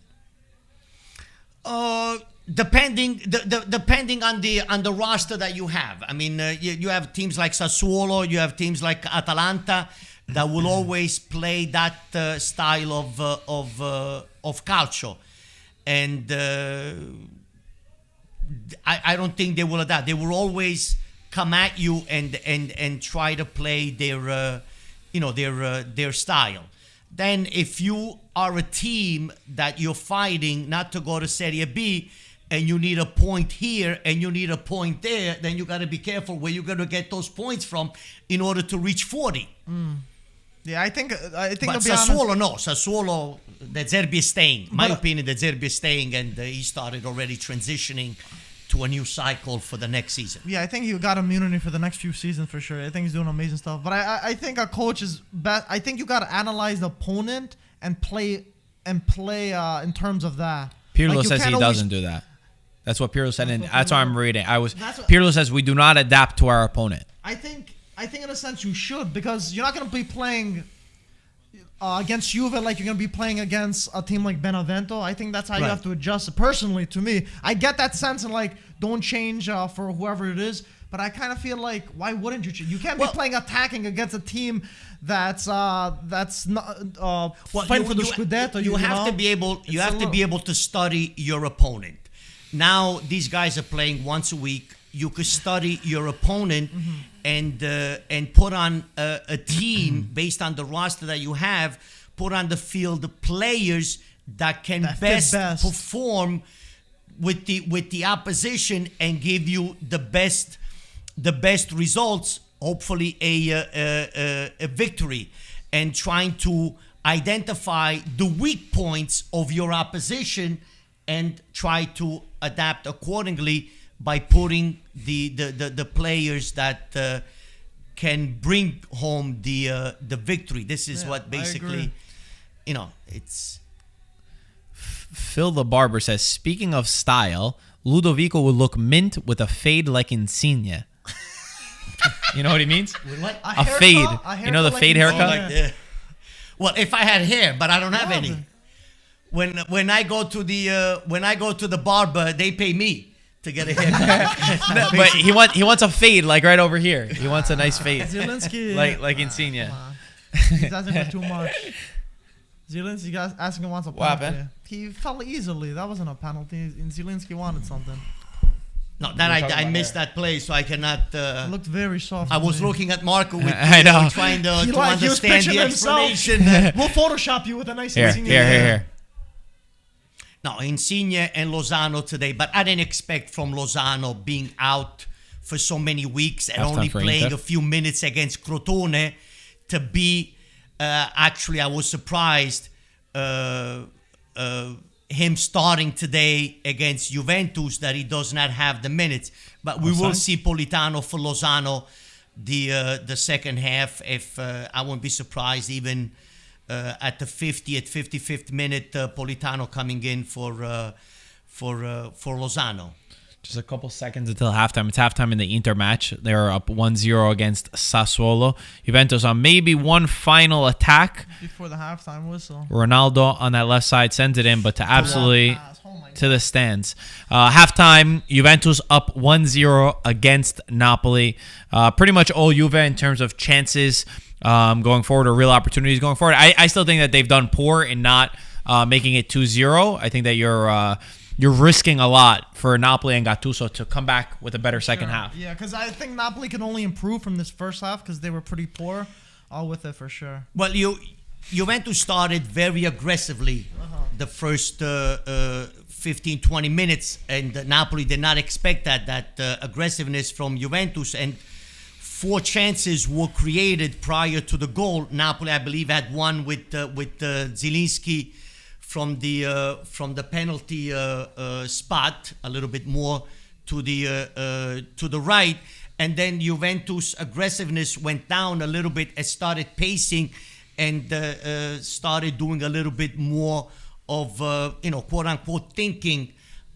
Depending on the roster that you have. I mean, you have teams like Sassuolo, you have teams like Atalanta that will always play that style of calcio, and I don't think they will adapt. They will always come at you and try to play their style. Then if you are a team that you're fighting not to go to Serie B, and you need a point here and you need a point there, then you got to be careful where you're going to get those points from in order to reach 40. Yeah, I think. But To be Sassuolo, honest, no. Sassuolo, De Zerbi is staying. My opinion, De Zerbi is staying, and he started already transitioning to a new cycle for the next season. yeah, I think you got immunity for the next few seasons for sure. I think he's doing amazing stuff. But I think a coach is best. I think you got to analyze the opponent and play in terms of that. Pirlo Like, you says he can't always- doesn't do that. That's what Pirlo said, and what that's what Pirlo- I'm reading. That's what- Pirlo says we do not adapt to our opponent. I think in a sense you should, because you're not going to be playing against Juve like you're going to be playing against a team like Benevento. I think that's how you Right. have to adjust. Personally, to me, I get that sense and like don't change for whoever it is. But I kind of feel like, why wouldn't you? You can't be playing attacking against a team that's not fighting for the Scudetto. You have know? to be able. You It's have a to be able to study your opponent. Now these guys are playing once a week. You could study your opponent and put on a team based on the roster that you have. Put on the field the players that can That fit best. perform with the opposition and give you the best results. Hopefully a victory, and trying to identify the weak points of your opposition and try to adapt accordingly by putting the players that can bring home the victory. This is Yeah, what I basically, agree. it's. Phil the Barber says, speaking of style, Ludovico would look mint with a fade like Insigne. You know what he means? What? A fade. You know the fade haircut? Oh, like the, well, if I had hair, but I don't have Yeah, any. When I go to the barber, they pay me to get a haircut. No, but he wants a fade like right over here. He wants a nice fade. Zielinski, like Insigne. come on. He's asking for too much. Zielinski guys asking wants a What penalty. happened? He fell easily. That wasn't a penalty. And Zielinski wanted something. No, that We're talking I about missed hair. that play, so I cannot. It looked very soft. I to was me. looking at Marco with I know. trying to He was understand picturing the himself. explanation. We'll Photoshop you with a nice Here, Insigne. here. No, Insigne and Lozano today, but I didn't expect from Lozano being out for so many weeks and Halftime only for playing Inter. a few minutes against Crotone to be. Actually, I was surprised him starting today against Juventus that he does not have the minutes. But we will see Politano for Lozano the second half. If I won't be surprised even. At the 55th minute, Politano coming in for Lozano. Just a couple seconds until halftime. It's halftime in the Inter match. They're up 1-0 against Sassuolo. Juventus on maybe one final attack. Before the halftime whistle. Ronaldo on that left side sends it in, but to absolutely Oh my to the stands. Halftime, Juventus up 1-0 against Napoli. Pretty much all Juve in terms of chances going forward or real opportunities going forward. I still think that they've done poor in not making it 2-0. I think that you're risking a lot for Napoli and Gattuso to come back with a better second half. Yeah, because I think Napoli can only improve from this first half because they were pretty poor. All with it for sure. Well, Juventus started very aggressively the first 15, 20 minutes, and Napoli did not expect that aggressiveness from Juventus, and 4 chances were created prior to the goal. Napoli, I believe, had one with Zielinski from the penalty spot, a little bit more to the right, and then Juventus' aggressiveness went down a little bit and started pacing and started doing a little bit more of quote unquote thinking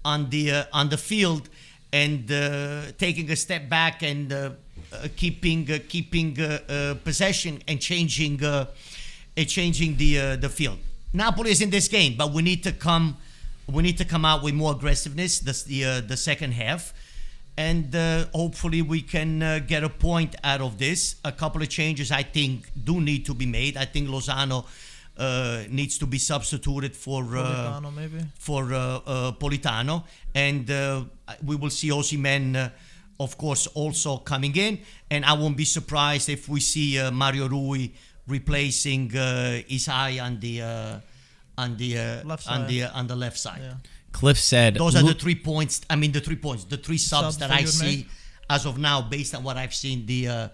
on the field and taking a step back and keeping possession and changing the field. Napoli is in this game, but we need to come out with more aggressiveness the second half, and hopefully we can get a point out of this. A couple of changes I think do need to be made. I think Lozano needs to be substituted for Politano, maybe. Politano, and we will see Osimhen, of course, also coming in, and I won't be surprised if we see Mario Rui replacing Isai on the Left side. on the left side. Yeah. Cliff said Those are the 3 points. I mean, the 3 points, the 3 subs Subs that that I you would see make? as of now, based on what I've seen the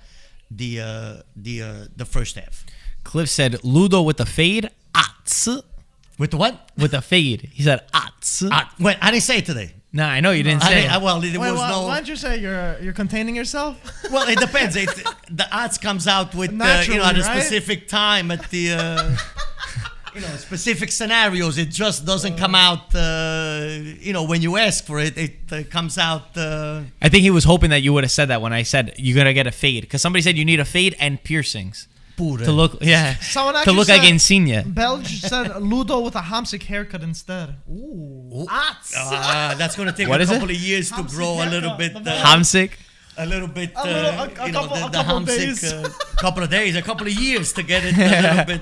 first half. Cliff said Ludo with the fade. Ats. With the what? With a fade. He said ats. Wait, I didn't say it today. Nah, I know you didn't say it. Well, there Wait, was no. why don't you say you're containing yourself? Well, it depends. The odds comes out with Naturally, at a right? specific time at the specific scenarios. It just doesn't come out. When you ask for it, it comes out. I think he was hoping that you would have said that when I said you're gonna get a fade, because somebody said you need a fade and piercings Pure. to look. Yeah, Someone to actually look like said- Insigne. Belge said Ludo with a hamsic haircut instead. Ooh. That's going to take What a is it? couple of years to Hamsik grow a little haircut. bit. Hamsik. A little bit. A couple Hamsik, days. couple of days, a couple of years to get it a little bit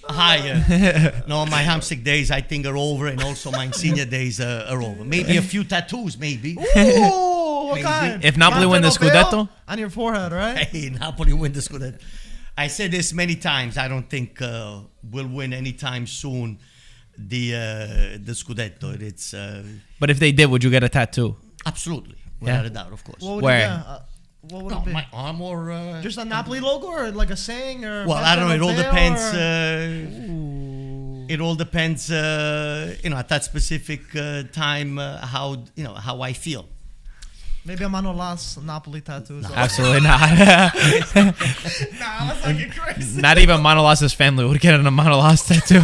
higher. No, my Hamsik days I think are over, and also my senior days are over. Maybe a few tattoos, maybe. Ooh, what Maybe. kind? If Napoli win the Monte Nobel Scudetto? on your forehead, right? Hey, Napoli win the Scudetto. I said this many times. I don't think we'll win anytime soon the Scudetto. It's But if they did, would you get a tattoo? absolutely without Yeah. a doubt, of course. What would Where? it be? What would No, it be? my arm or Just a Napoli logo or like a saying or? well, I don't know. It all Monte depends. Nobel or- It all depends. At that specific time, how I feel. Maybe a Manolas Napoli tattoo. Absolutely not. Nah, let's not get crazy. Not even Manolas's family would get a Manolas tattoo.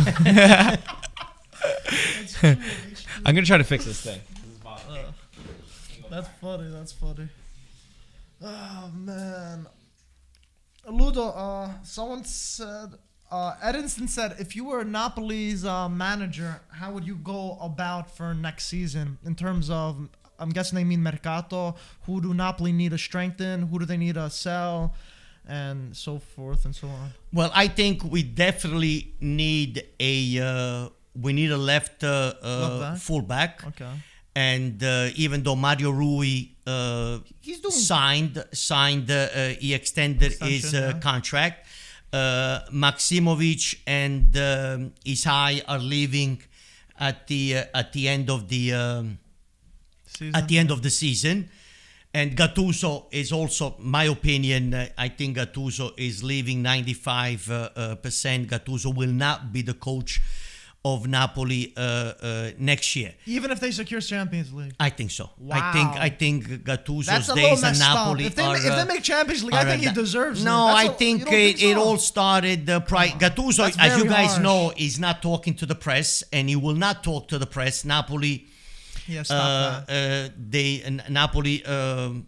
I'm gonna try to fix this thing. That's funny. That's funny. Oh man, Ludo. Someone said. Edinson said, if you were Napoli's manager, how would you go about for next season in terms of? I'm guessing they mean mercato. Who do Napoli need to strengthen? Who do they need to sell? And so forth and so on. Well, I think we definitely need a left back? fullback. Okay. And even though Mario Rui He's doing signed, he extended his Extension, yeah. contract. Maximovic and Isai are leaving at the end of the season. And Gattuso is also, my opinion, I think Gattuso is leaving 95%. Gattuso will not be the coach of Napoli next year. Even if they secure Champions League. I think so. Wow. I think Gattuso's That's a little days at messed up. Napoli If they, are. if they make Champions League, I think he deserves it. No, That's I think you don't think it so? all started. Gattuso, That's as you very guys harsh. know, is not talking to the press, and he will not talk to the press. Napoli. Yeah, stop that. Napoli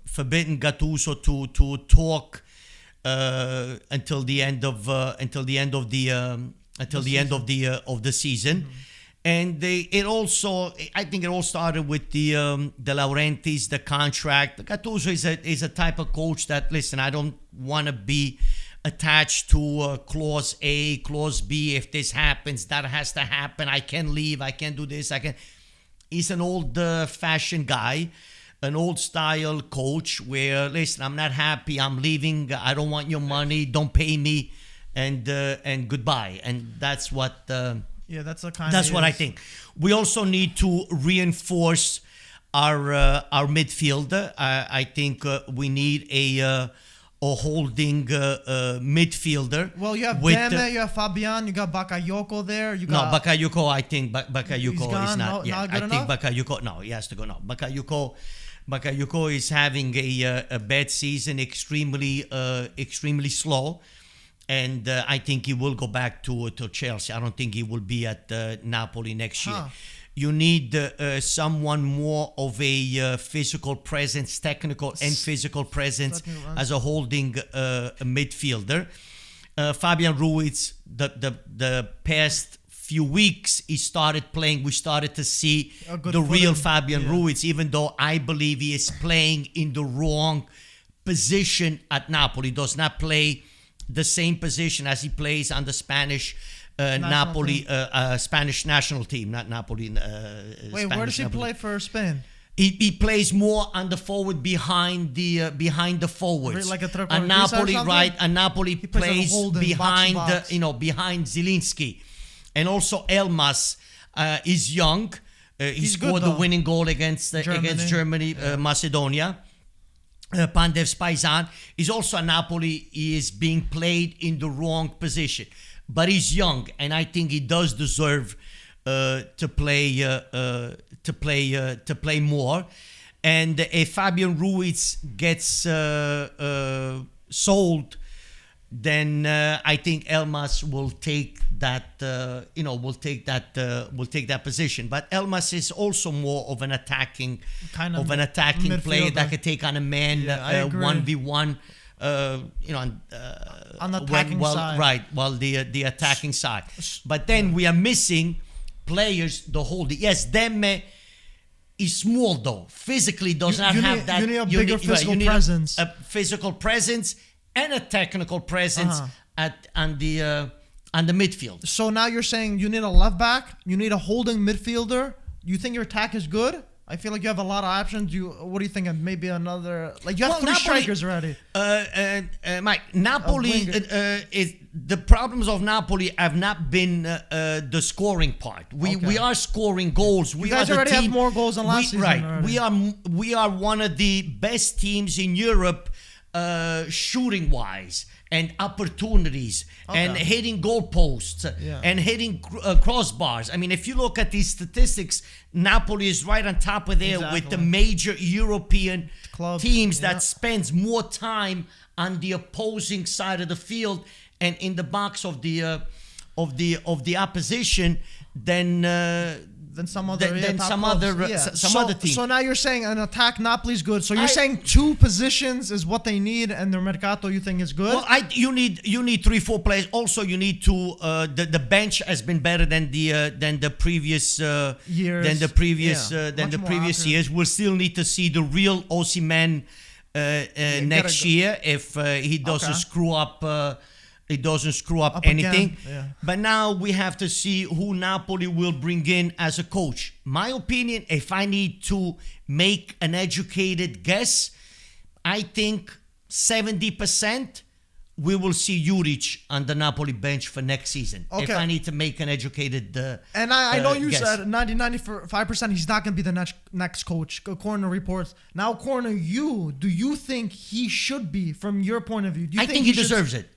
forbidden Gattuso to talk until the end of the season. Mm-hmm. And I think it all started with the Laurentiis, the contract. Gattuso is a type of coach that, listen, I don't want to be attached to clause A, clause B. If this happens, that has to happen. I can leave. I can do this. He's an old-fashioned guy, an old-style coach where, listen, I'm not happy. I'm leaving. I don't want your money. Don't pay me, and goodbye. And that's what. Yeah, that's the kind. That's what I think. We also need to reinforce our midfield. I think we need a holding midfielder. Well, you have with, Demme, you have Fabian, you got Bakayoko there. You No, got Bakayoko. I think Bakayoko He's gone? is not. No, Yeah, not good I enough? think Bakayoko. No, he has to go. No, Bakayoko is having a bad season, extremely slow. And I think he will go back to Chelsea. I don't think he will be at Napoli next year. You need someone more of a physical presence, technical and physical presence as a holding midfielder. Fabian Ruiz, the past few weeks he started playing. We started to see the real Fabian Ruiz, even though I believe he is playing in the wrong position at Napoli. Does not play the same position as he plays on the Spanish Napoli Spanish national team, not Napoli. Wait, Spanish where does he Napoli. play for Spain? He plays more on the forward behind the forwards. Like a and Napoli, right? And Napoli plays like a plays holding, behind box to box. behind Zielinski, and also Elmas. He's young. He He's good, scored the though. winning goal against Germany, Macedonia. Pandev's Paisan. He's also a Napoli. He is being played in the wrong position, but he's young, and I think he does deserve to play more. And if Fabian Ruiz gets sold, then I think Elmas will take that. Will take that position. But Elmas is also more of an attacking midfielder. player that could take on a man I agree. 1v1. On the attacking side. Right, well, the attacking side. But then we are missing players to hold it. Yes, Demme is small though. Physically does not have that. You need a bigger physical presence. A physical presence and a technical presence on the midfield. So now you're saying you need a left back, you need a holding midfielder. You think your attack is good? I feel like you have a lot of options. What do you think? Maybe another, like you have three strikers already. Mike, Napoli is the problems of Napoli have not been the scoring part. We are scoring goals. We You guys are the already team, have more goals than last season. Right. Already. We are one of the best teams in Europe, shooting wise and opportunities and hitting goalposts and hitting crossbars. I mean, if you look at these statistics, Napoli is right on top of there with the major European clubs teams that spends more time on the opposing side of the field and in the box of the opposition than some other team. So now you're saying an attack Napoli's good. So you're saying two positions is what they need, and their mercato you think is good. Well, you need 3-4 players. Also, you need to the bench has been better than the previous years. Than the previous years. We'll still need to see the real Osimhen next year if he doesn't screw up. It doesn't screw up anything. But now we have to see who Napoli will bring in as a coach. My opinion, if I need to make an educated guess, I think 70% we will see Juric on the Napoli bench for next season. Okay. If I need to make an educated and I know you guess. said 95% he's not going to be the next coach, according to reports. Now, according to you, do you think he should be, from your point of view? Do you I think he deserves it.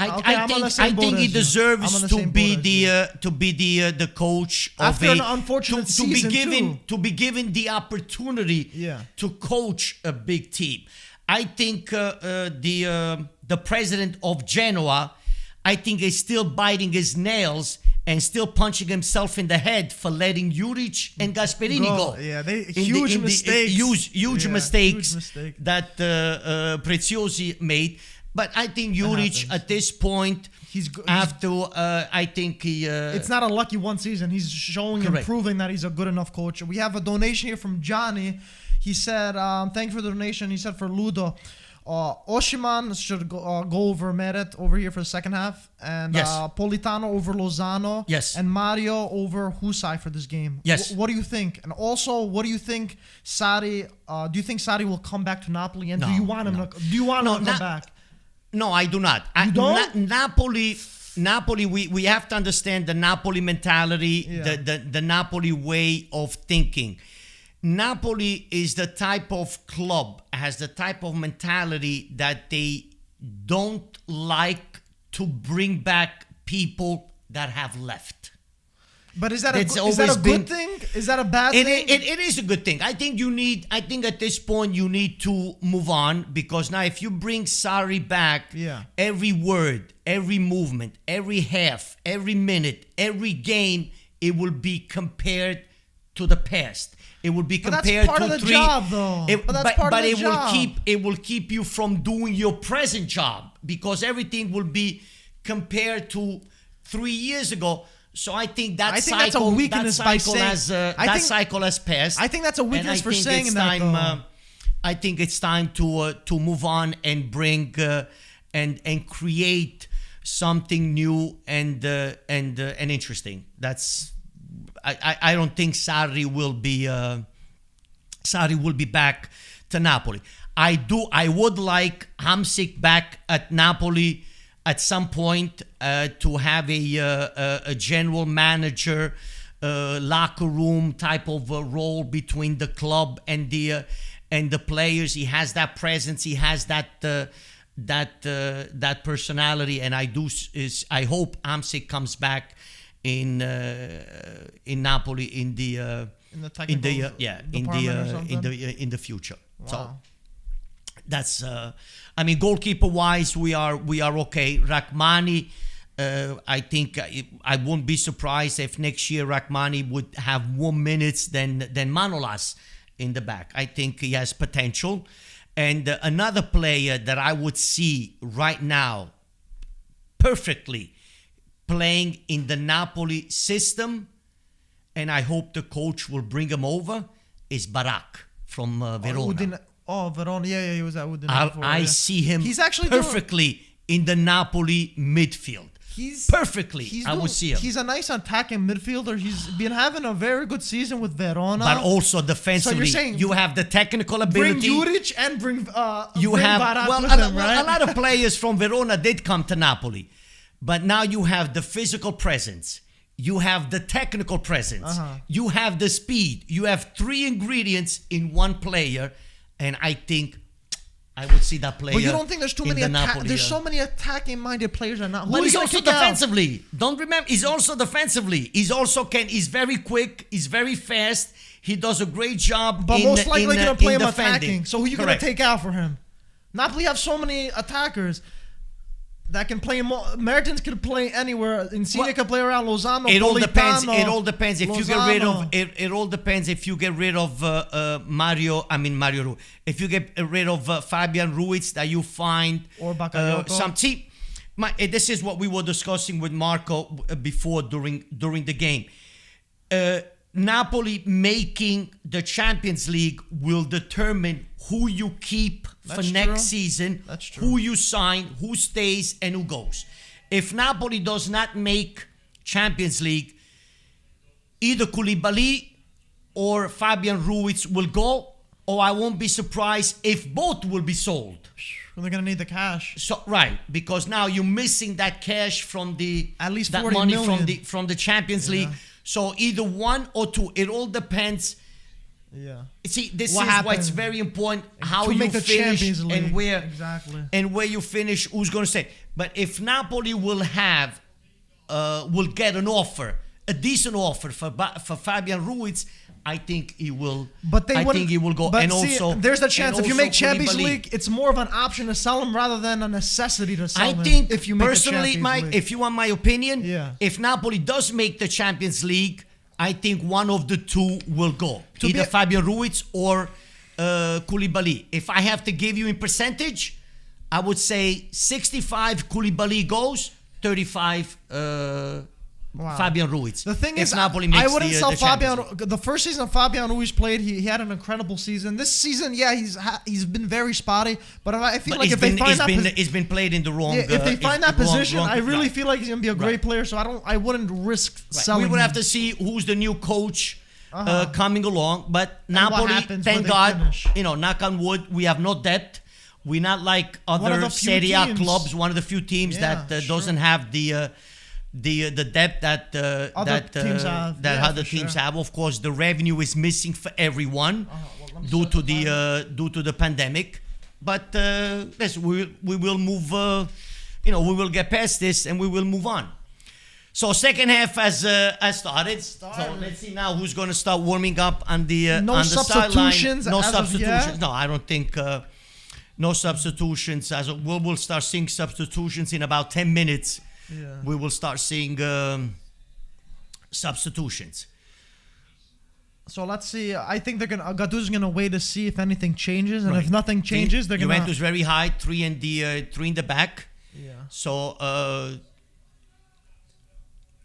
I think he deserves to be the coach after of an unfortunate season to be given the opportunity to coach a big team. I think the president of Genoa, I think, is still biting his nails and still punching himself in the head for letting Juric and Gasperini go. Yeah, huge mistakes. Huge mistakes that Preziosi made. But I think Juric at this point, I think he. It's not a lucky one season. He's showing and proving that he's a good enough coach. We have a donation here from Johnny. He said, "Thank you for the donation." He said for Ludo, Oshiman should go over Meret over here for the second half, and Politano over Lozano, and Mario over Husai for this game. Yes. What do you think? And also, what do you think, Sarri? Do you think Sarri will come back to Napoli? And do you want him to come back? No, I do not. You don't? Napoli, we have to understand the Napoli mentality, the Napoli way of thinking. Napoli is the type of club, has the type of mentality that they don't like to bring back people that have left. But is that a good thing? Is that a bad thing? It is a good thing. I think at this point you need to move on, because now if you bring Sarri back, every word, every movement, every half, every minute, every game, it will be compared to the past. It will be compared to the job, though. But it will keep you from doing your present job, because everything will be compared to 3 years ago. So I think that cycle has passed. I think that's a weakness for saying that. I think it's time to move on and bring and create something new and interesting. That's I don't think Sarri will be back to Napoli. I would like Hamsik back at Napoli at some point, to have a general manager locker room type of role between the club and the players. He has that presence. He has that personality. And I hope Hamsik comes back in Napoli in the future. Wow. So that's I mean, goalkeeper wise, we are okay. Rachmani, I think I won't be surprised if next year Rachmani would have more minutes than Manolas in the back. I think he has potential. And another player that I would see right now perfectly playing in the Napoli system, and I hope the coach will bring him over, is Barak from Verona. Verona. Yeah, he was at Udine before. I see him He's actually perfectly in the Napoli midfield. I would see him. He's a nice attacking midfielder. He's been having a very good season with Verona. But also defensively, So you're saying you have the technical bring ability. Juric and bring You bring have Barak well, with him, right? a lot of players from Verona did come to Napoli, but now you have the physical presence. You have the technical presence. You have the speed. You have three ingredients in one player, and I think I would see that player. But you don't think there's too many there's so many attacking-minded players right now. Well, he's also defensively. Don't remember, he's also defensively. He's very quick. He's very fast. He does a great job. But most likely going to play him defending. attacking. So who are you going to take out for him? Napoli have so many attackers that can play. Mertens could play anywhere. Insigne could play around Lozano. It all depends. Politano, It all depends if you get rid of. It all depends if you get rid of Mario. If you get rid of Fabian Ruiz, that you find or Bakayoko. This is what we were discussing with Marco before during the game. Napoli making the Champions League will determine who you keep for next season, who you sign, who stays, and who goes. If Napoli does not make Champions League, either Koulibaly or Fabian Ruiz will go, or I won't be surprised if both will be sold. Well, they're going to need the cash. So right, because now you're missing that cash from at least that 40 money million. from the Champions League. So either one or two. It all depends. Yeah. See, this is why it's very important how to you make the finish Champions League. and where you finish. Who's going to stay? But if Napoli will get an offer, a decent offer for Fabian Ruiz, I think he will. I think he will go. But and see, also, there's the chance if you make Champions Koulibaly. League, it's more of an option to sell him rather than a necessity to sell him. I think if you make personally, Mike, League. if you want my opinion, if Napoli does make the Champions League, I think one of the two will go. Either Fabian Ruiz or Koulibaly. If I have to give you in percentage, I would say 65 Koulibaly goes, 35 Fabian Ruiz. The thing is, Napoli makes I wouldn't sell Fabian. League. The first season Fabian Ruiz played, he had an incredible season. This season, he's been very spotty. But I feel like if they find that he's been played in the wrong. if they find that position, I really feel like he's gonna be a great player. So I wouldn't risk selling. We would have to see who's the new coach coming along. But Napoli, thank God, knock on wood, we have no debt. We're not like other Serie A clubs. One of the few teams that doesn't have the debt that other teams have. Of course, the revenue is missing for everyone due to the pandemic. But we will move. We will get past this and we will move on. So second half has started. So let's see now who's going to start warming up on the substitutions. No substitutions. No, I don't think. No substitutions. We'll start seeing substitutions in about 10 minutes. Yeah. We will start seeing substitutions. So let's see. I think Gattuso's gonna wait to see if anything changes, and if nothing changes, they're gonna. Juventus very high, three in the back. Yeah. So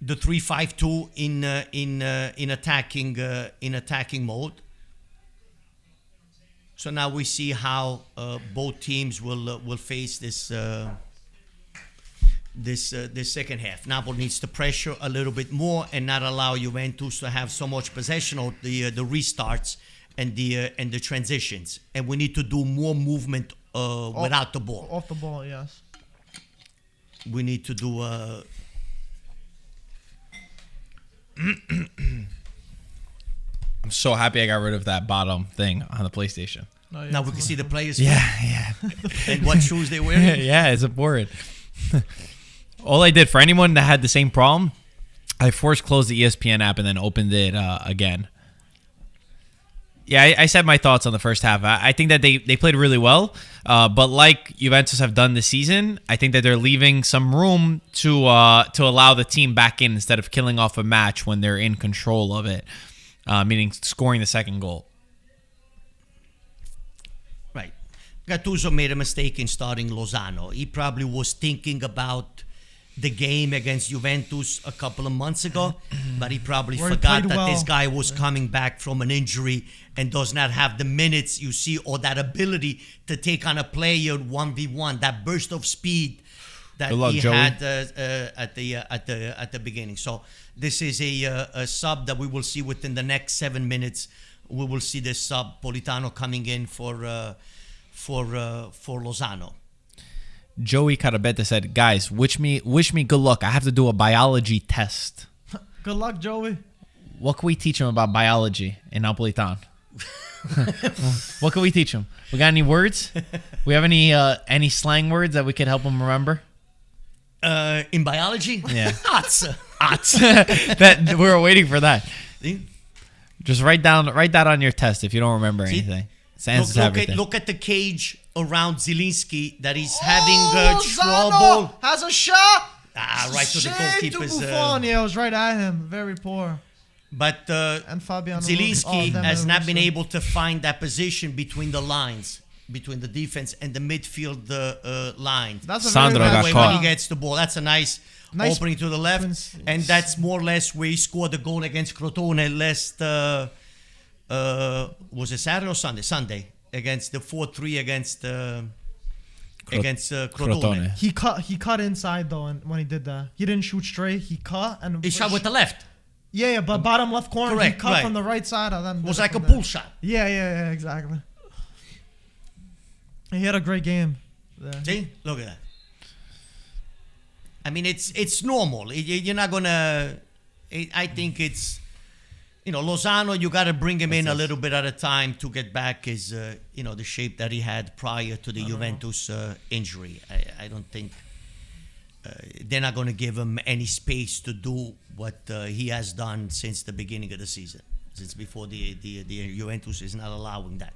the 3-5-2 in attacking mode. So now we see how both teams will face this. This second half. Napoli needs to pressure a little bit more and not allow Juventus to have so much possession of the restarts and the transitions. And we need to do more movement without the ball. Off the ball, yes. We need to do. I'm so happy I got rid of that bottom thing on the PlayStation. No, yeah, Now it's we can not. see the players. Yeah. And what shoes they wear. Yeah, it's important. All I did for anyone that had the same problem, I forced closed the ESPN app and then opened it again. Yeah, I said my thoughts on the first half. I think that they played really well, but like Juventus have done this season, I think that they're leaving some room to allow the team back in instead of killing off a match when they're in control of it, meaning scoring the second goal. Right. Gattuso made a mistake in starting Lozano. He probably was thinking about the game against Juventus a couple of months ago, but he probably Where he forgot played that well. this guy was coming back from an injury and does not have the minutes you see or that ability to take on a player 1v1, that burst of speed that Good luck, he Joey. had at the beginning. So this is a sub that we will see within the next 7 minutes. We will see this sub Politano coming in for Lozano. Joey Carabetta said, "Guys, wish me good luck. I have to do a biology test. Good luck, Joey. What can we teach him about biology in Napolitan? What can we teach him? We got any words? We have any slang words that we could help him remember? In biology, Yeah. Ots. That we were waiting for that. See? Just write that on your test if you don't remember anything. It answers everything. Look at the cage around Zielinski that he's having Lozano trouble. has a shot. Right to the Shade goalkeeper's. to Buffon. Yeah, it was right at him. Very poor. But And Fabiano. Zielinski Russo. has not been Russo. able to find that position between the lines, between the defense and the midfield lines. That's a Sandro very got bad When caught. he shot. gets the ball, that's a nice opening to the left, Prince- and that's more or less where he scored the goal against Crotone last. Was it Saturday or Sunday? Sunday against the 4-3 against Crotone. Crotone. He cut inside though, and when he did that, he didn't shoot straight. He cut and He shot with the left. yeah, but bottom left corner. Correct, He cut right. from the right side. And then It was did like a from there. pull shot. Yeah, exactly. He had a great game. there. See, look at that. I mean, it's normal. You're not gonna. I think it's, Lozano. You got to bring him in a little bit at a time to get back his, the shape that he had prior to the Juventus injury. I don't think they're not going to give him any space to do what he has done since the beginning of the season, since before the Juventus is not allowing that,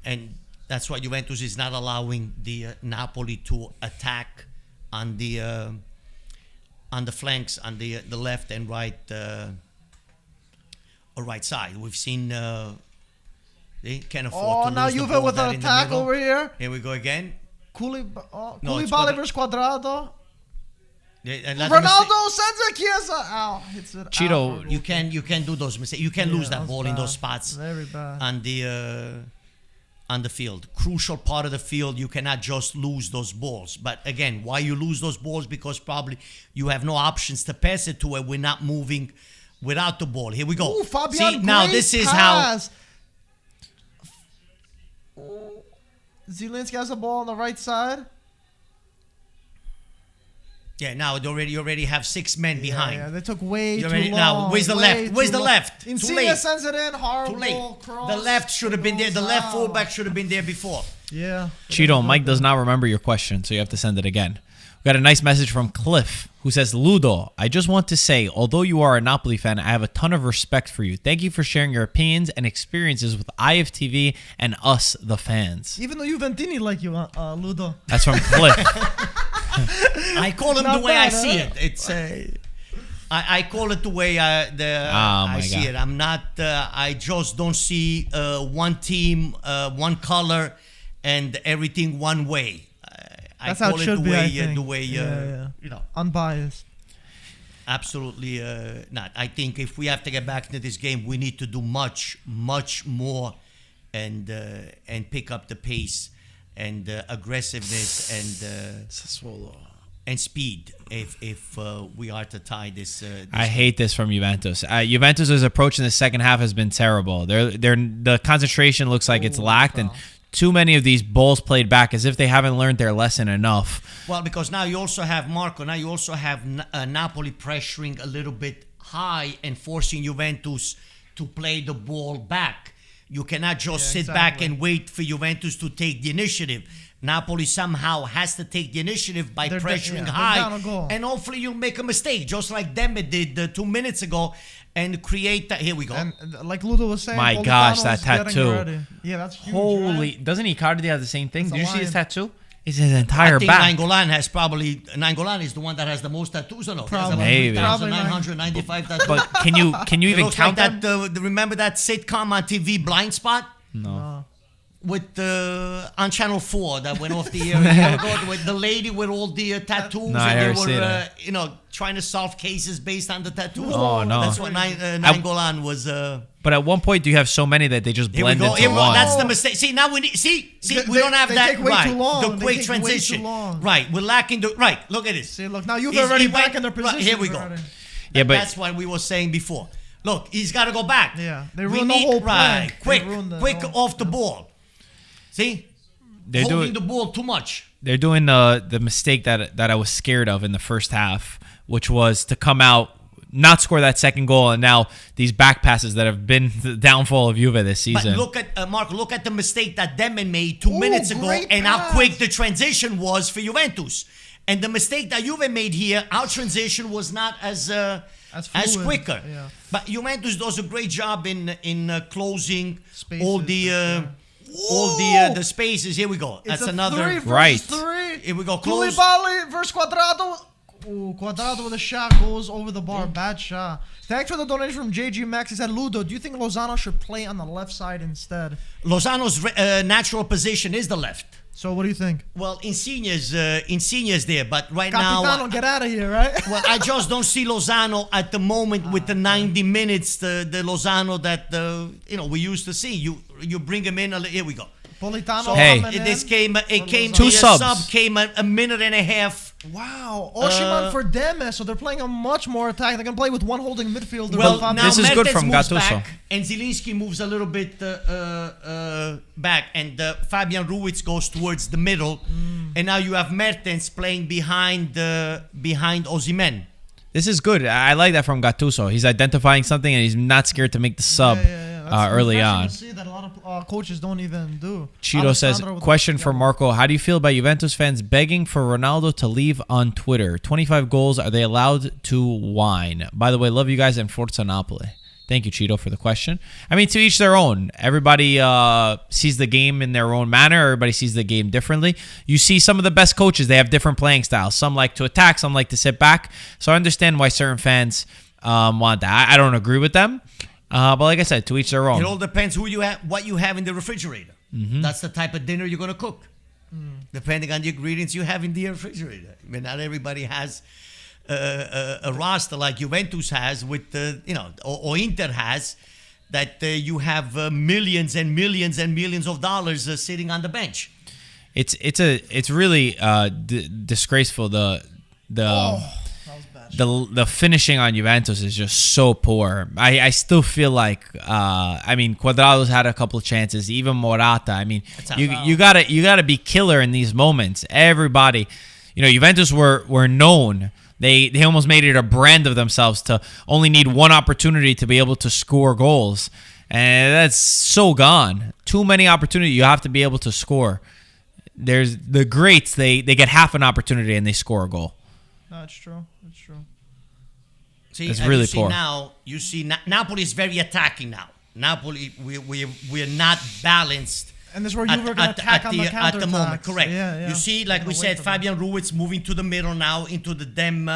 and that's why Juventus is not allowing the Napoli to attack on the flanks, on the left and right right side. We've seen they can't afford to now lose the Juve ball with that an in the attack middle. over here. Here we go again. No, it's Koulibaly versus Quadrado. And let the mistake- Ronaldo sends a Chiesa. Ow, hits it. Cheeto, out. You can do those mistakes. You can lose that was ball in bad. those spots Very bad. on the field. Crucial part of the field. You cannot just lose those balls. But again, why you lose those balls? Because probably you have no options to pass it to, and we're not moving without the ball. Here we go. Ooh, Fabian. See, now great this is how. pass. Ooh. Zielinski has the ball on the right side. Yeah, now you already have 6 men behind. Yeah, they took way You too already- long. now, where's the way left? Where's too the long. left? Too Insigne late. sends it in. Horrible Too late. cross. The left should have been there. The left Goes fullback out. should have been there before. Yeah. Cheeto, Mike does not remember your question, so you have to send it again. We got a nice message from Cliff, who says, Ludo, I just want to say, although you are a Napoli fan, I have a ton of respect for you. Thank you for sharing your opinions and experiences with IFTV and us, the fans. Even though Juventini like you, Ludo. That's from Cliff. I call him Not the way I bad, see huh? it. It's I call it the way I my see God. it. I'm not. I just don't see one team, one color, and everything one way. That's I how call it should be, I think. the way Yeah. you know. Unbiased. Absolutely not. I think if we have to get back into this game, we need to do much more, and pick up the pace and aggressiveness and Sassuolo. and speed if we are to tie this. I hate this from Juventus. Juventus' approach in the second half has been terrible. The concentration looks like it's lacked, and too many of these balls played back as if they haven't learned their lesson enough. Well, because now you also have Marco. Now you also have Napoli pressuring a little bit high and forcing Juventus to play the ball back. You cannot just sit exactly. back and wait for Juventus to take the initiative. Napoli somehow has to take the initiative by They're pressuring they're high, down a goal. and hopefully you'll make a mistake, just like Demme did 2 minutes ago, and create that. Here we go. And like Ludo was saying, My gosh, Politano's that getting tattoo. ready. Yeah, that's huge. Holy, right? doesn't Icardi have the same thing? It's a Did you see his lion. tattoo? It's his entire I think back. Nainggolan is the one that has the most tattoos on it. Probably. Maybe. 995 tattoos. But can you It even looks like count them? that. Remember that sitcom on TV, Blind Spot? No. With on Channel 4 that went off the air a year ago, with the lady with all the tattoos, No, I and never they seen were, that. trying to solve cases based on the tattoos. Oh, no. That's what Nainggolan was. But at one point, do you have so many that they just Here we blend go. into Here we go. one? That's the mistake. See, now we need. See, we don't have they that. take way right. too long. The They quick take way too transition. long. Right. We're lacking the. Right. Look at this. See, look, now you've He's- already he back went- in their right, position. here we go. already. Yeah, but That's what we were saying before. Look, he's got to go back. Yeah, they We ruined the need- whole play. Right. They Quick, ruined the quick whole- off the ball. See, they're holding doing the ball too much. they're doing the mistake that I was scared of in the first half, which was to come out, not score that second goal, and now these back passes that have been the downfall of Juve this But season. look at Marco. Look at the mistake that Demon made 2 minutes ago, great and how pass. quick the transition was for Juventus. And the mistake that Juve made here, our transition was not as fluid, quicker. yeah. But Juventus does a great job in closing Spaces, all the Whoa! the spaces. Here we go. It's That's a another. 3 versus Right. 3. Here we go. Close. Koulibaly versus Quadrado. Ooh, Quadrado with a shot goes over the bar. Bad shot. Thanks for the donation from JG Max. He said, Ludo, do you think Lozano should play on the left side instead? Lozano's natural position is the left. So what do you think? Well, Insigne's there, but right Capitano, now. get out of here, right? Well, I just don't see Lozano at the moment with the 90 minutes, the Lozano that we used to see. You bring him in. Here we go. Politano So Hey. coming in. this came. It came. Two the subs. Sub came a minute and a half. Wow. Oshiman for Demme. So they're playing a much more attack. They're going to play with one holding midfielder. Well, Fabio. now This is good Mertens from moves Gattuso. back, and Zielinski moves a little bit back, and Fabian Ruiz goes towards the middle, and now you have Mertens playing behind Osimhen. This is good. I like that from Gattuso. He's identifying something and he's not scared to make the sub That's early refreshing on. to see that a lot of coaches don't even do. Cheeto says, Alessandro with question the- for Marco. How do you feel about Juventus fans begging for Ronaldo to leave on Twitter? 25 goals. Are they allowed to whine? By the way, love you guys and Forza Napoli. Thank you, Cheeto, for the question. I mean, to each their own. Everybody sees the game in their own manner. Everybody sees the game differently. You see some of the best coaches, they have different playing styles. Some like to attack, some like to sit back. So I understand why certain fans want that. I don't agree with them. But like I said, to each their own. It all depends who you have, what you have in the refrigerator. That's the type of dinner you're gonna cook, depending on the ingredients you have in the refrigerator. I mean, not everybody has a roster like Juventus has, with or Inter has, that you have millions and millions and millions of dollars sitting on the bench. It's really disgraceful. The finishing on Juventus is just so poor. I still feel like Cuadrado's had a couple of chances, even Morata. I mean, you gotta be killer in these moments. Everybody, Juventus were known. They almost made it a brand of themselves to only need one opportunity to be able to score goals, and that's so gone. Too many opportunities. You have to be able to score. There's the greats. They get half an opportunity and they score a goal. That's true. That's true. See, It's and really you see poor. Now you see Napoli is very attacking now. Napoli, we're not balanced. And this is where you were going to attack on the at the moment, counterattacks. correct? Yeah. You see, like You're we gonna wait said, for them. Fabian Ruiz moving to the middle now into the dem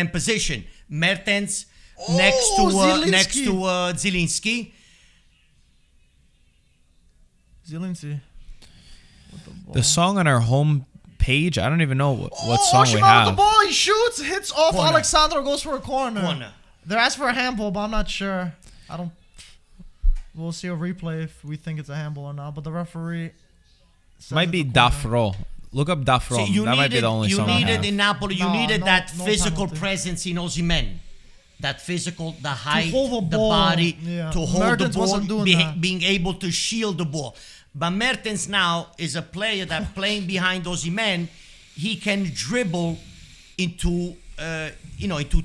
position. Mertens next to Zielinski. Zielinski. The song on our home page, I don't even know what song we Oshiman with have. the ball, he shoots, hits off Corner. Alexandro, goes for a corner. Corner. They're asking for a handball, but I'm not sure. We'll see a replay if we think it's a handball or not. But the referee says Might it's be a corner. Dafro. Look up Dafro. See, That might be the only you song I needed have. in Napoli. You No, needed no- that no physical penalty. presence in Osimhen. That physical, the height, hold the the ball, body, yeah. to hold Mertens the ball, wasn't doing that. being able to shield the ball. But Mertens now is a player that playing behind Osimhen, he can dribble into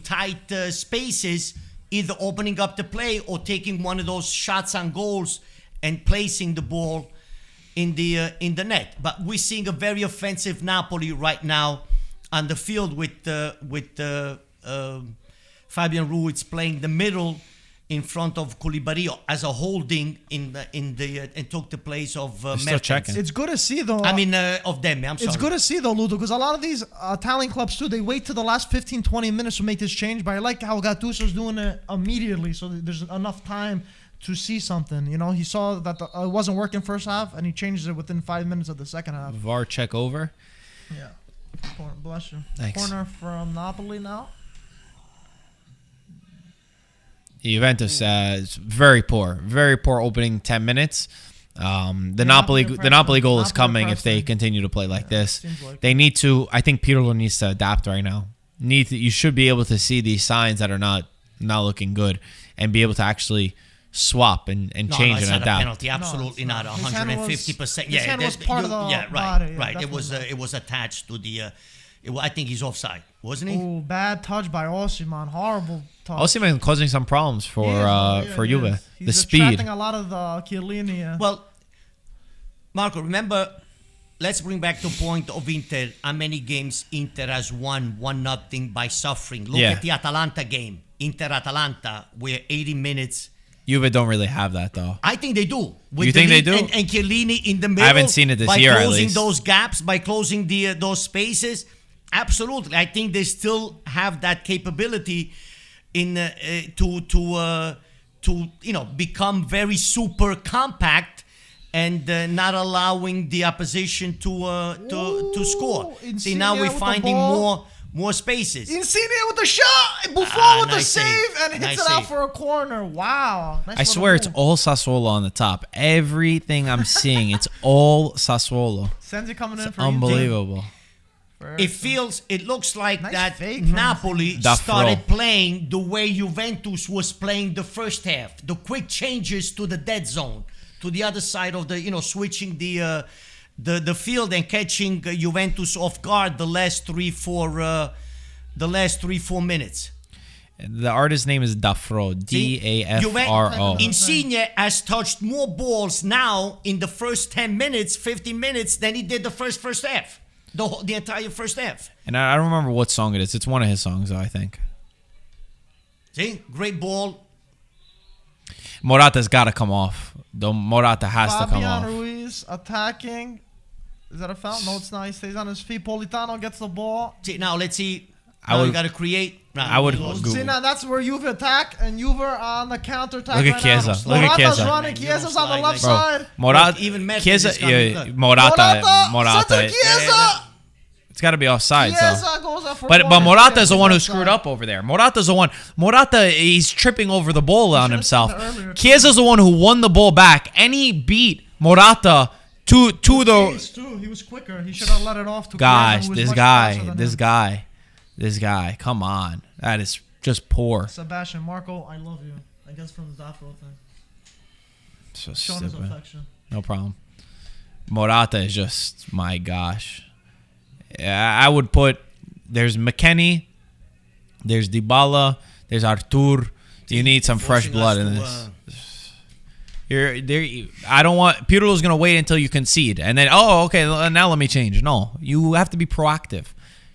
tight spaces either opening up the play or taking one of those shots on goals and placing the ball in the net. But we're seeing a very offensive Napoli right now on the field with Fabian Ruiz playing the middle in front of Koulibaly as a holding and took the place of Mertens. checking. It's good to see though. I mean, of them. I'm sorry. It's good to see though, Ludo, because a lot of these Italian clubs too, they wait till the last 15, 20 minutes to make this change. But I like how Gattuso's doing it immediately, so there's enough time to see something. You know, he saw that it wasn't working first half, and he changed it within 5 minutes of the second half. VAR check over. Yeah. Bless you. Thanks. Corner from Napoli now. Juventus is very poor opening 10 minutes. The Napoli goal is coming if they continue to play like this. Like they need to. I think Pirlo needs to adapt right now. You should be able to see these signs that are not looking good and be able to actually swap and change it's and not adapt. A penalty, absolutely No, not. it's not. 150%. His hand was part of the right, body, yeah, right. definitely It was attached to the. I think he's offside, wasn't he? Oh, bad touch by Osimhen. Horrible touch. Osimhen causing some problems for Juve. The He's speed. attracting a lot of the Chiellini. Well, Marco, remember, let's bring back the point of Inter. How many games Inter has won 1-0 by suffering? Look at the Atalanta game. Inter-Atalanta, where 80 minutes. Juve don't really have that though. I think they do. You think they do? And Chiellini in the middle. I haven't seen it this year, by at closing least. those gaps, by closing those spaces. Absolutely, I think they still have that capability in to become very super compact and not allowing the opposition to score. See, now Insigne we're with the finding ball. more spaces. Insigne with the shot, Buffon with the nice save, save. and hits Nice it out save. for a corner. Wow. Nice I swear it's move. all Sassuolo on the top. Everything I'm seeing, it's all Sassuolo. Sensi coming in It's for unbelievable. It looks like Nice that fake from Napoli Da started Fro. playing the way Juventus was playing the first half. The quick changes to the dead zone, to the other side of the, switching the field and catching Juventus off guard the last 3-4 minutes. The artist's name is Dafro. Dafro. Insigne has touched more balls now in the first 10 minutes, 15 minutes than he did the first half. The entire first half. And I don't remember what song it is. It's one of his songs, though, I think. See? Great ball. Morata's got to come off. Morata has to come Fabian off. Ruiz attacking. Is that a foul? No, it's not. He stays on his feet. Politano gets the ball. See, now let's see. I Now would- you got to create. I would Lost. Google. See, now that's where Juve attack, and Juve on the counter attack. Look at right Chiesa. now. Look at Morata's Chiesa. running. Man, you Chiesa's don't on the slide left like that. side. Morata, Look, even Mertens Chiesa, is coming. Look. Morata. Center Chiesa. It's got to be offside, so. Chiesa goes up for But corner. Morata is the Chiesa's one who offside. screwed up over there. Morata's the one. Morata, he's tripping over the ball on should've himself. seen it earlier, too. Chiesa's the one who won the ball back, and he beat Morata to the Jeez, too. He was quicker. He should have let it off to gosh. Chiesa, who was This much guy, faster than this him. guy. Come on, that is just poor. Sebastian Marco, I love you. I guess from the Zafro thing. So Showing his stupid. affection. No problem. Morata is just, my gosh. I would put, there's McKennie, there's Dybala, there's Artur. You need some fresh Forcing blood us in to, this. You're there. I don't want. Pirlo's gonna wait until you concede, and then okay, now let me change. No, you have to be proactive.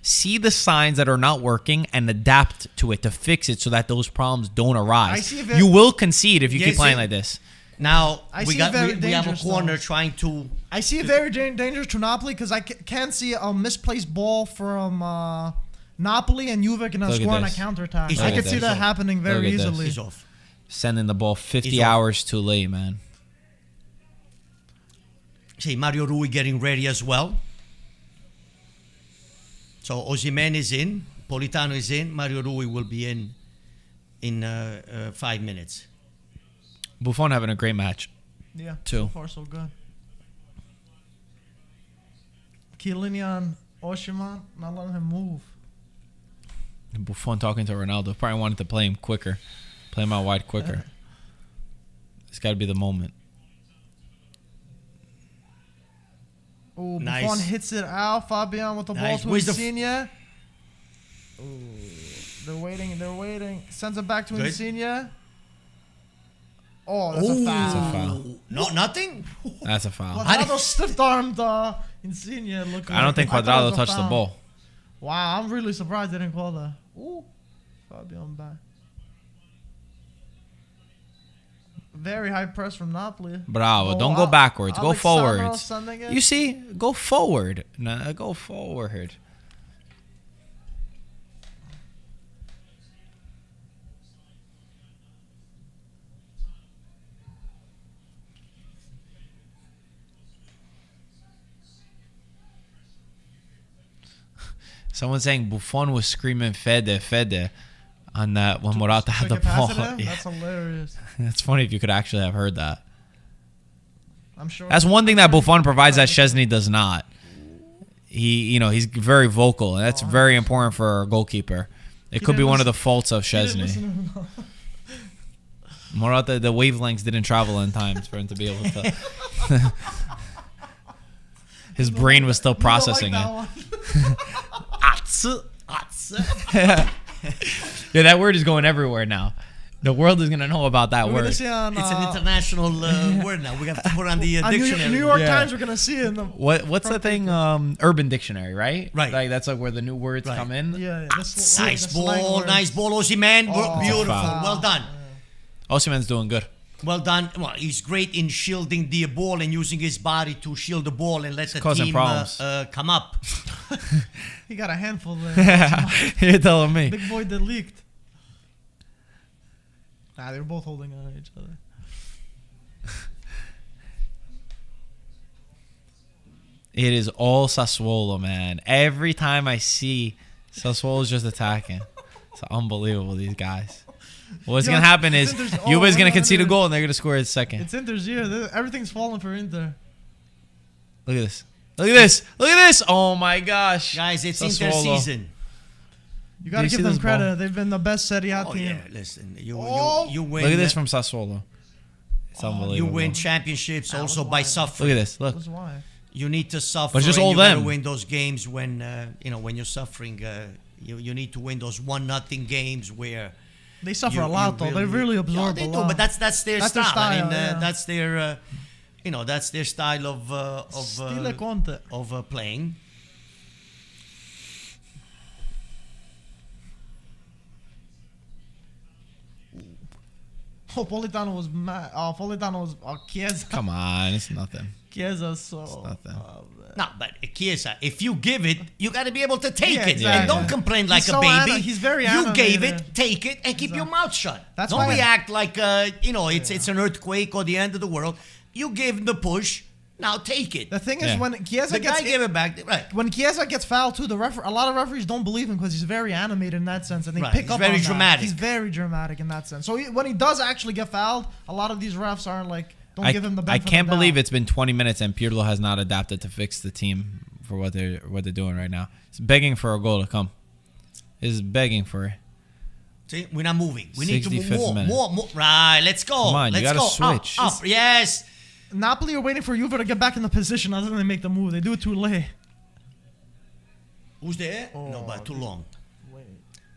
See the signs that are not working and adapt to it to fix it so that those problems don't arise. I see if it- You will concede if you Yes, keep playing it- like this. Now I we see got very we have a dangerous, corner though. trying to. I see it very dangerous to Napoli because I can see a misplaced ball from Napoli, and Juve can Look at score on a this. counterattack. Look I at can see this. that happening very Look at this. easily. He's off. Sending the ball 50 He's off. hours too late, man. See Mario Rui getting ready as well. So Osimhen is in, Politano is in, Mario Rui will be in 5 minutes. Buffon having a great match. Yeah, Two. so far so good. Chiellini on Osimhen, not letting him move. Buffon talking to Ronaldo. Probably wanted to play him quicker. Play him out wide quicker. It's got to be the moment. Oh, Nice. Buffon hits it out. Fabian with the Nice. ball Where's to the Insigne. They're waiting. They're waiting. Sends it back to Good. Insigne. Oh, that's a foul. That's a foul. No, nothing. That's a foul. Quadrado stiff-armed Insigne. Look. I don't think I thought it Quadrado was a touched the foul. ball. Wow, I'm really surprised they didn't call that. Ooh, Fabian back. Very high press from Napoli. Bravo. Oh, Don't go backwards. Go Alexandro forwards. sending it. You see? Go forward. No, go forward. Someone saying Buffon was screaming Fede, Fede on that when Morata had the Took a pass ball. at him? Yeah. That's hilarious. That's funny if you could actually have heard that. I'm sure. That's one thing that Buffon provides that Szczesny does not. He's very vocal, and that's very important for a goalkeeper. It could be didn't one of the listen- faults of He didn't Szczesny. listen to him. Morata, the wavelengths didn't travel in time for him to be able to. His brain was still processing Like it. that one. Yeah, that word is going everywhere now. The world is gonna know about that We're gonna word. see on, It's an international word now. We have to put on the on dictionary. New York Yeah. Times. We're gonna see it in the. What's the thing? Urban Dictionary, right? Right. Like that's like where the new words Right. come in. Yeah, Nice ball, Oh, Osimhen. Beautiful. foul. Well done. Osimhen's doing good. Well done. Well, he's great in shielding the ball and using his body to shield the ball and let the causing team problems. come up. He got a handful there. You're telling me. Big boy that leaked. Nah, they were both holding on each other. It is all Sassuolo, man. Every time I see Sassuolo's just attacking. It's unbelievable, these guys. What's Yo, going to happen is Inter's- Juve's going to no, concede a no. goal and they're going to score his second. It's Inter's year. Everything's falling for Inter. Look at this. Look at this. Look at this. Oh, my gosh. Guys, it's Sassuolo. Inter season. You gotta you give see them this credit. ball? They've been the best Serie A Oh, team. yeah. Listen, you win. Look at this from Sassuolo. It's You unbelievable. win championships also was by wide. suffering. Look at this. Look. That's why. You need to suffer. But it's just and all you gotta them. win those games when when you're suffering. You need to win those 1-0 games where They suffer you- a lot, you though. They really absorb they a do, lot. but that's their That's their style. style, yeah. That's their that's their style Stile Conte. of playing. Oh, Politano was mad. Oh, Politano was. Oh, Chiesa. Come on. It's nothing. Chiesa, so. nothing. Oh, man. No, but Chiesa, if you give it, you got to be able to take Yeah, it. exactly. And don't complain like He's a so baby. he's very You gave animated. it, take it, and keep your mouth shut. That's don't why- react like it's an earthquake or the end of the world. You gave the push. Now take it. The thing is, Yeah. when Chiesa The gets guy gave it back. Right. when Chiesa gets fouled too, a lot of referees don't believe him because he's very animated in that sense, and they Right, pick he's up very on that. dramatic. He's very dramatic in that sense. So when he does actually get fouled, a lot of these refs aren't like, don't give him the I benefit. can't of the believe doubt. it's been 20 minutes and Pirlo has not adapted to fix the team for what they're doing right now. It's begging for a goal to come. It's begging for it. See, we're not moving. We need to move 65th minute. more. Right, let's go. Come on, you let's gotta go. switch. Up. Yes. Napoli are waiting for Juve to get back in the position other than they make the move. They do it too late. Who's there? No, but too long. Wait,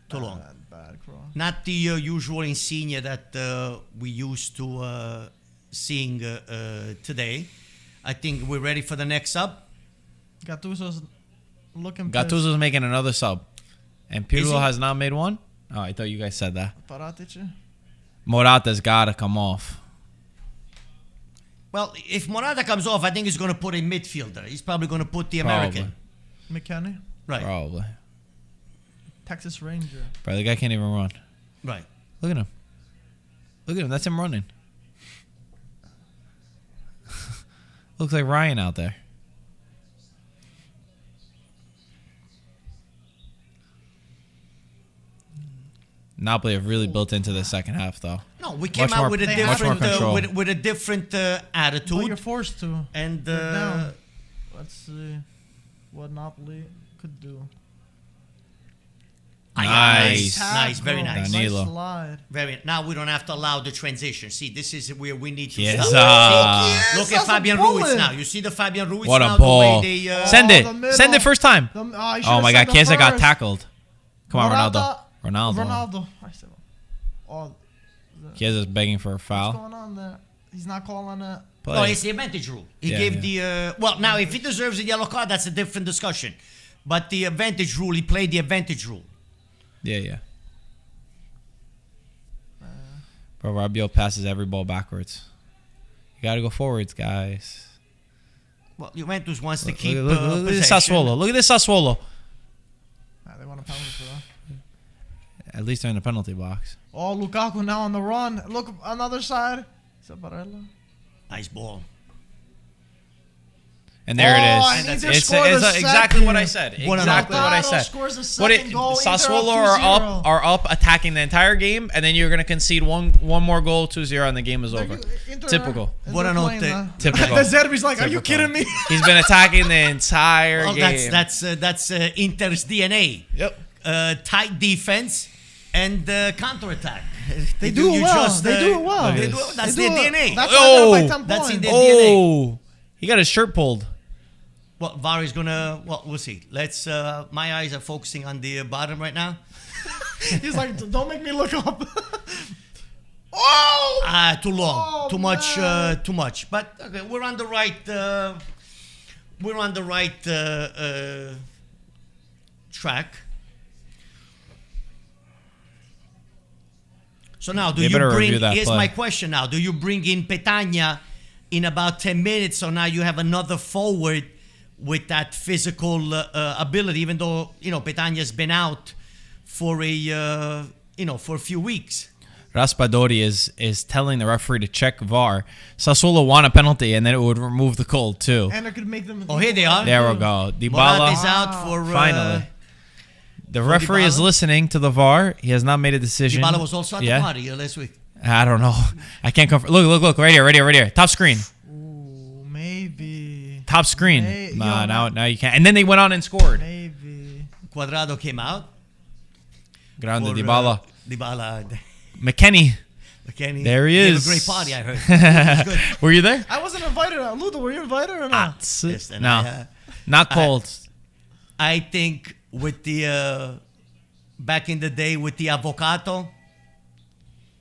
Too long. bad cross. Not the usual Insigne that we used to seeing today. I think we're ready for the next sub. Gattuso's looking pissed. Gattuso's making another sub. And Is Pirlo he? has not made one? Oh, I thought you guys said that. Paratici. Morata's got to come off. Well, if Morata comes off, I think he's going to put a midfielder. He's probably going to put the American. McKenny. Right. Probably. Texas Ranger. Bro, the guy can't even run. Right. Look at him. Look at him. That's him running. Looks like Ryan out there. Napoli have really built into the second half, though. No, we came Much out more- with a much more different control. with a different But attitude. you're forced to. And They're down. Let's see what Napoli could do. Nice. Nice, very nice. Danilo. Nice slide. Very. Now we don't have to allow the transition. See, this is where we need to Chiesa. stop. Yes, Look at that's a Fabian bullet. Ruiz now. You see the Fabian Ruiz What now, a ball. the way they, Send the it. middle. Send it first time. He Oh should've my sent God. him Chiesa got first. tackled. Come on, Morata. Ronaldo. Ronaldo. I said, oh, Chiesa's begging for a what's foul. going on there? He's not calling it. No, it's the advantage rule. He gave the well. Now, if he deserves a yellow card, that's a different discussion. But the advantage rule, he played the advantage rule. Yeah. Bro, Rabiot passes every ball backwards. You gotta go forwards, guys. Well, Juventus wants to keep Look at this possession. Sassuolo. Look at this Sassuolo. They want a penalty for that. At least they're in the penalty box. Oh, Lukaku now on the run. Look on the other side. Is that Barella? Nice ball. And there I it need is. to It's score the exactly what I second. said. Exactly what I Lautaro said. scores the What second goal. Inter up Sassuolo 2-0. are up attacking the entire game, and then you're gonna concede one more goal, 2-0, and the game is over. Typical. Buonanotte. Typical. The Zerbi's like, are you Typical. kidding me? He's been attacking the entire Well, game. that's Inter's DNA. Yep. Tight defense and counterattack. They do it well. They do it well. Look at They this. do it. That's They their do it. DNA. That's why they're by 10 That's in points. their DNA. Oh, he got his shirt pulled. Well, VAR is gonna. Well, we'll see. Let's. My eyes are focusing on the bottom right now. He's like, don't make me look up. Oh! Too long. Oh, too much. man. Too much. But okay, we're on the right. We're on the right track. So now, do They you better bring? review that Here's play. my question now. Do you bring in Petagna in about 10 minutes? So now you have another forward with that physical ability, even though Petagna's been out for a few weeks. Raspadori is telling the referee to check VAR. Sassuolo won a penalty, and then it would remove the goal too. And it could make them. Oh, here they are. There we go. Morata is Dybala. out for Finally. The referee is Dybala. listening to the VAR. He has not made a decision. Dybala was also at the party last week. I don't know. I can't confirm. Look. Right here. Top screen. Ooh, maybe. Top screen. Yo, Now you can't. And then they went on and scored. Maybe. Cuadrado came out. Grande for, Dybala. Dybala. McKennie. McKennie. There he Gave is. a great party, I heard. It was good. Were you there? I wasn't invited. Ludo, were you invited or not? Yes, and No. Not cold. I think with the back in the day with the avocado,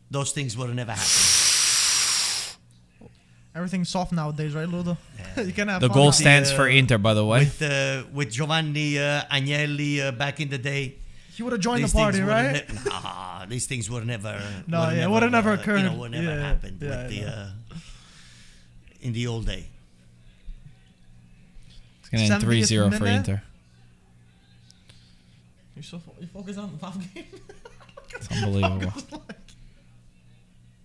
those things would have never happened. Everything's soft nowadays, right, Ludo? You can have The fun goal now. stands for Inter, by the way. With Giovanni Agnelli back in the day. He would have joined These the party, things right? Nah, these things would have never. No, it would have never occurred. Would never Yeah, happened yeah, with the in the old day. It's going to end 3-0 for minute. Inter. You focus on the top game. It's unbelievable.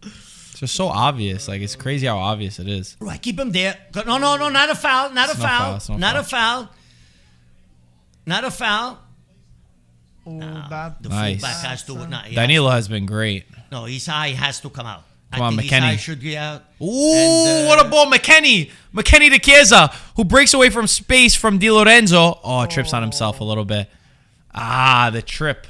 It's just so obvious. Like, it's crazy how obvious it is. Right, keep him there. No, not a foul, not a It's no foul, foul, it's no not foul. a foul, not a foul. Oh, bad. The Nice. fullback has to. Danilo has been great. No, his eye has to come out. Come I on, think McKennie. His eye should be out. Ooh, And, what a ball. McKennie to Chiesa, who breaks away from space from Di Lorenzo. Oh, trips on himself a little bit. Ah, the trip.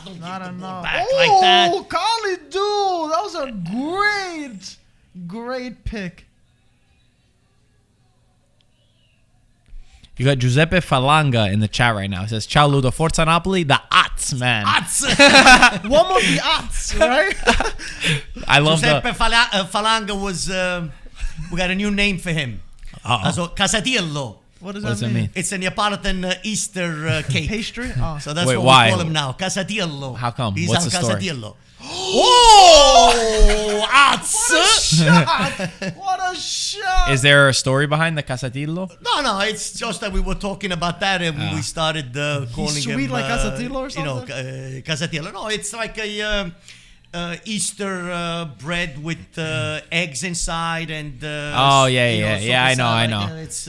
Don't Not give the ball enough. back like that. Oh, Khalidou! That was a great pick. You got Giuseppe Falanga in the chat right now. It says, Ciao Ludo, Forza Napoli, the Ats, man. One of the odds, right? I love Giuseppe the... Falanga was. We got a new name for him. Also, Casatillo. What does What does that it mean? mean? It's a Neapolitan Easter cake. Pastry? Oh. So that's Wait, what why? we call him now. Casatillo. How come? He's What's on the story? Casatillo. Oh! Ats! What a shot! Is there a story behind the Casatillo? No, it's just that we were talking about that and we started calling him... sweet like Casatillo or something? Casatillo. No, it's like a Easter bread with eggs inside and... Oh, yeah, I know. It's,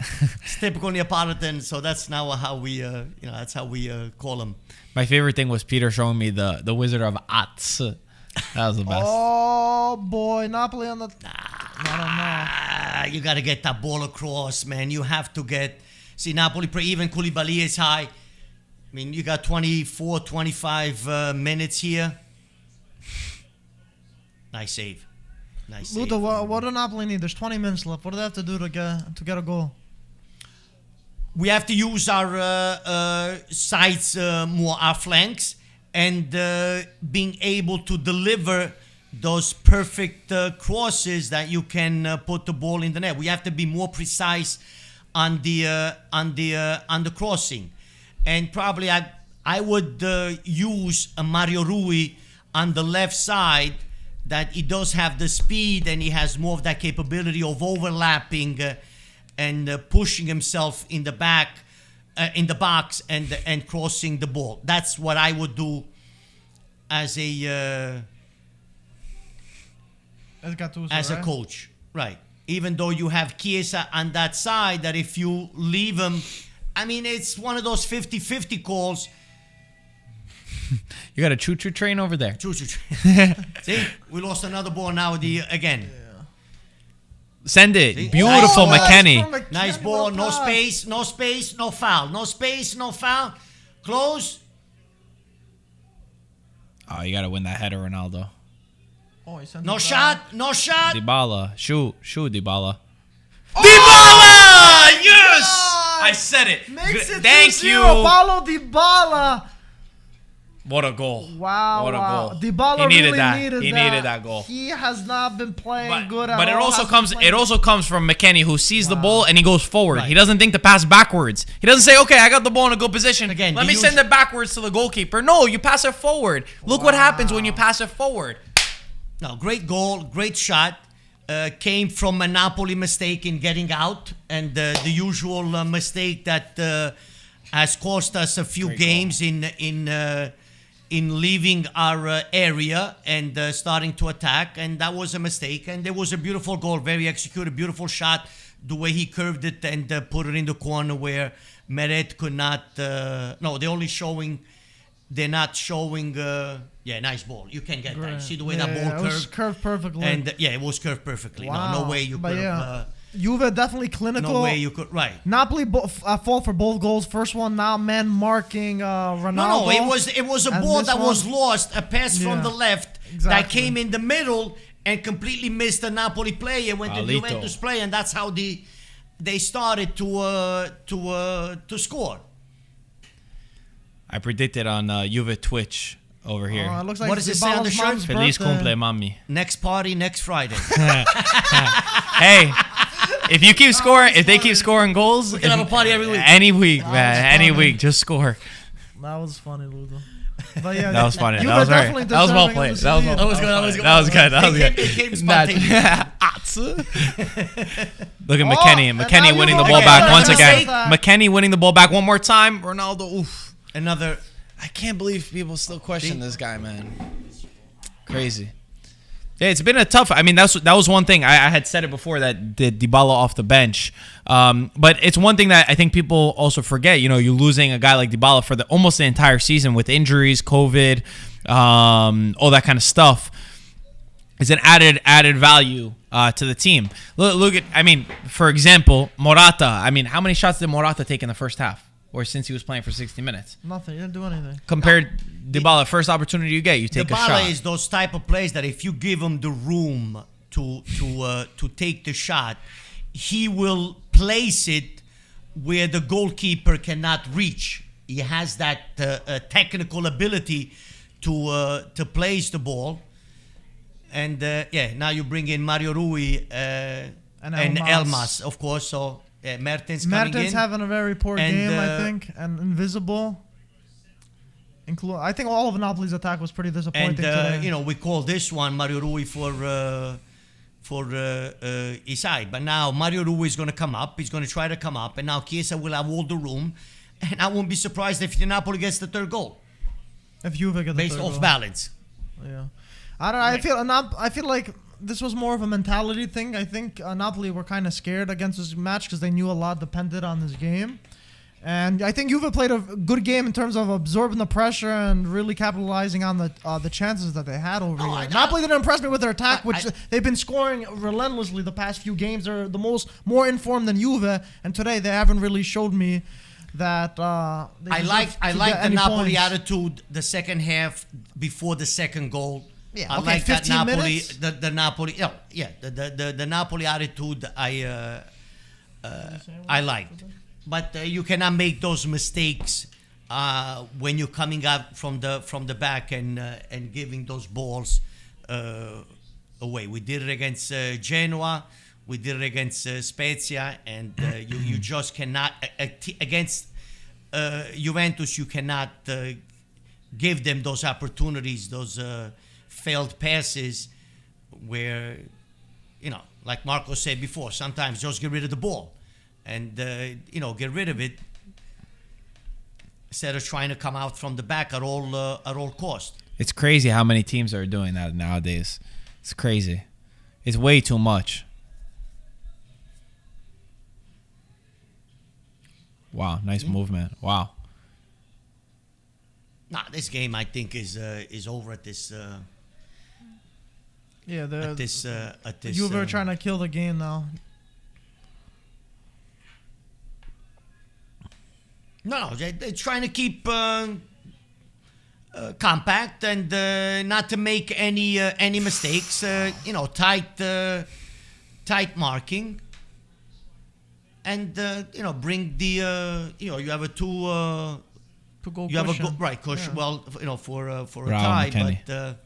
it's typical Neapolitan, so that's now how we, that's how we call him. My favorite thing was Peter showing me the Wizard of Ats. That was the best. Oh, boy. Napoli on the... I don't know. You got to get that ball across, man. You have to get... See, Napoli, even Koulibaly is high. I mean, you got 24, 25 minutes here. Nice save. Nice Ludo, save. what do Napoli need? There's 20 minutes left. What do they have to do to get a goal? we have to use our sides more, our flanks, and being able to deliver those perfect crosses that you can put the ball in the net. We have to be more precise on the crossing, and probably I would use a Mario Rui on the left side, that he does have the speed and he has more of that capability of overlapping and pushing himself in the back, in the box, and crossing the ball. That's what I would do as a Gattuso, as a right? coach, right? Even though you have Chiesa on that side, that if you leave him, I mean, it's one of those 50-50 calls. You got a choo-choo train over there. See, we lost another ball now again. Send it. See? Beautiful, Oh, McKennie. Nice ball, with a no pass. space, no space, no foul. No space, no foul. Close. Oh, you got to win that header, Ronaldo. Oh, he sent No it shot, back. no shot. Dybala. Shoot, Dybala. Dybala! Yes! I said it. Makes it Thank 2-0. you. Paulo Dybala. What a goal. Wow, What a wow. goal. Dybala He needed really that. needed He that. needed that goal. He has not been playing good at But it all. also Hasn't comes played- it also comes from McKennie, who sees the Wow. ball and he goes forward. Right. He doesn't think to pass backwards. He doesn't say, "Okay, I got the ball in a good position. Again, let the me send it backwards to the goalkeeper." No, you pass it forward. Look what happens when you pass it forward. No, great goal, great shot. Came from a Napoli mistake in getting out, and the usual mistake that has cost us a few games in leaving our area and starting to attack, and that was a mistake. And there was a beautiful goal, very executed, beautiful shot. The way he curved it and put it in the corner where Meret could not. No, they're not showing. Yeah, nice ball. You can get that. See the way that ball it was curved. curved perfectly. And yeah, it was curved perfectly. No way you But could yeah, have. Juve definitely clinical. No way you could. Right. Napoli fault for both goals. First one, now man marking Ronaldo. No, it was a And ball this that was one- lost, a pass from Yeah, the left that exactly. came in the middle and completely missed the Napoli player, went to the Alito. Juventus play, and that's how they started to score. I predicted on Juve Twitch over here. It looks like What does it say on the Dybala's shirt? mom's Feliz birthday. cumple, mami. Next party next Friday. Hey, if you keep scoring, if they keep scoring goals, We can have a party every week. Any week, man, any funny. week, just score. That was funny, Ludo. But yeah, That was funny. Juve That was very. definitely That was well deserving played. of the That was season. well. That was good, that was good. That was good. That was It good. came spontaneous. Look at Oh, McKennie. and McKennie now winning you the go ball again. back once again. That. McKennie winning the ball back one more time. Ronaldo. Oof. Another. I can't believe people still question this guy, man. Crazy. Yeah, it's been a tough. I mean, that was one thing. I had said it before that Dybala off the bench, but it's one thing that I think people also forget. You know, you're losing a guy like Dybala for almost the entire season with injuries, COVID, all that kind of stuff. Is an added value to the team. Look at. I mean, for example, Morata. I mean, how many shots did Morata take in the first half, or since he was playing for 60 minutes? Nothing. He didn't do anything. Compared Dybala, first opportunity you get, you take a Dybala shot. is those type of players that if you give him the room to take the shot, he will place it where the goalkeeper cannot reach. He has that technical ability to place the ball. And yeah, now you bring in Mario Rui and Elmas, of course. So Mertens coming Mertens in. having a very poor And, game, I think, and invisible. I think all of Napoli's attack was pretty disappointing And today. you know, we call this one Mario Rui for his side, but now Mario Rui is going to come up. He's going to try to come up, and now Chiesa will have all the room. And I won't be surprised if Napoli gets the third goal if Juve get the based third off goal. balance. Yeah, I don't. I feel like this was more of a mentality thing. I think Napoli were kind of scared against this match because they knew a lot depended on this game. And I think Juve played a good game in terms of absorbing the pressure and really capitalizing on the chances that they had over here. Napoli didn't impress me with their attack, which they've been scoring relentlessly the past few games. They're more informed than Juve, and today they haven't really showed me that. I like the Napoli attitude. The second half before the second goal. Yeah, I okay, like that 15 Napoli. minutes? The Napoli. The Napoli attitude. I liked. But you cannot make those mistakes when you're coming out from the back and giving those balls away. We did it against Genoa. We did it against Spezia, and you just cannot against Juventus. You cannot give them those opportunities, those failed passes, where like Marco said before, sometimes just get rid of the ball, and get rid of it instead of trying to come out from the back at all cost. It's crazy how many teams are doing that nowadays. It's crazy. It's way too much. Wow, nice movement. Wow. Nah, this game I think is over at this. At this. Juve are trying to kill the game now. No, they're trying to keep compact and not to make any mistakes. Tight marking. And bring the you have a two goal you have a cushion. cushion. Yeah. Well, for a Raul tie, McKennie. but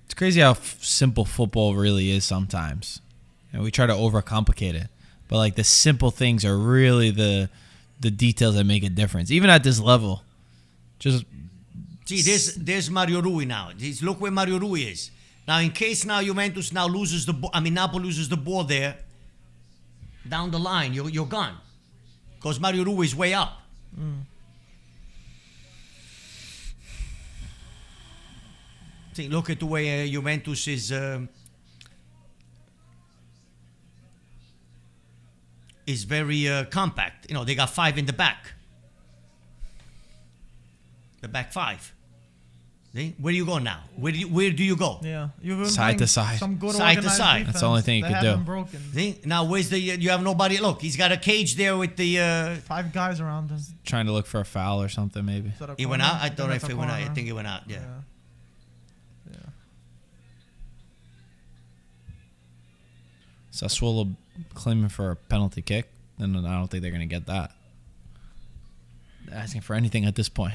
It's crazy how simple football really is sometimes. We try to overcomplicate it, but like the simple things are really the details that make a difference, even at this level. Just see, there's Mario Rui now. Look where Mario Rui is. Now, in case now Juventus now loses the ball, Napoli loses the ball there, down the line, you're gone. Because Mario Rui is way up. See, look at the way Juventus is very compact. They got 5 in the back. The back 5. See? Where do you go now? Where do you go? Yeah, you've been Side playing to side. Some good Side to organized side. defense. That's the only thing you They could do. haven't broken. See? Now where's you have nobody? Look, he's got a cage there with the. 5 guys around us. trying to look for a foul or something, maybe. Is that a He went corner? out. I don't know that's if a he went out. I corner. think he went out. Yeah. Yeah. Sassuolo claiming for a penalty kick, then I don't think they're going to get that. They're asking for anything at this point.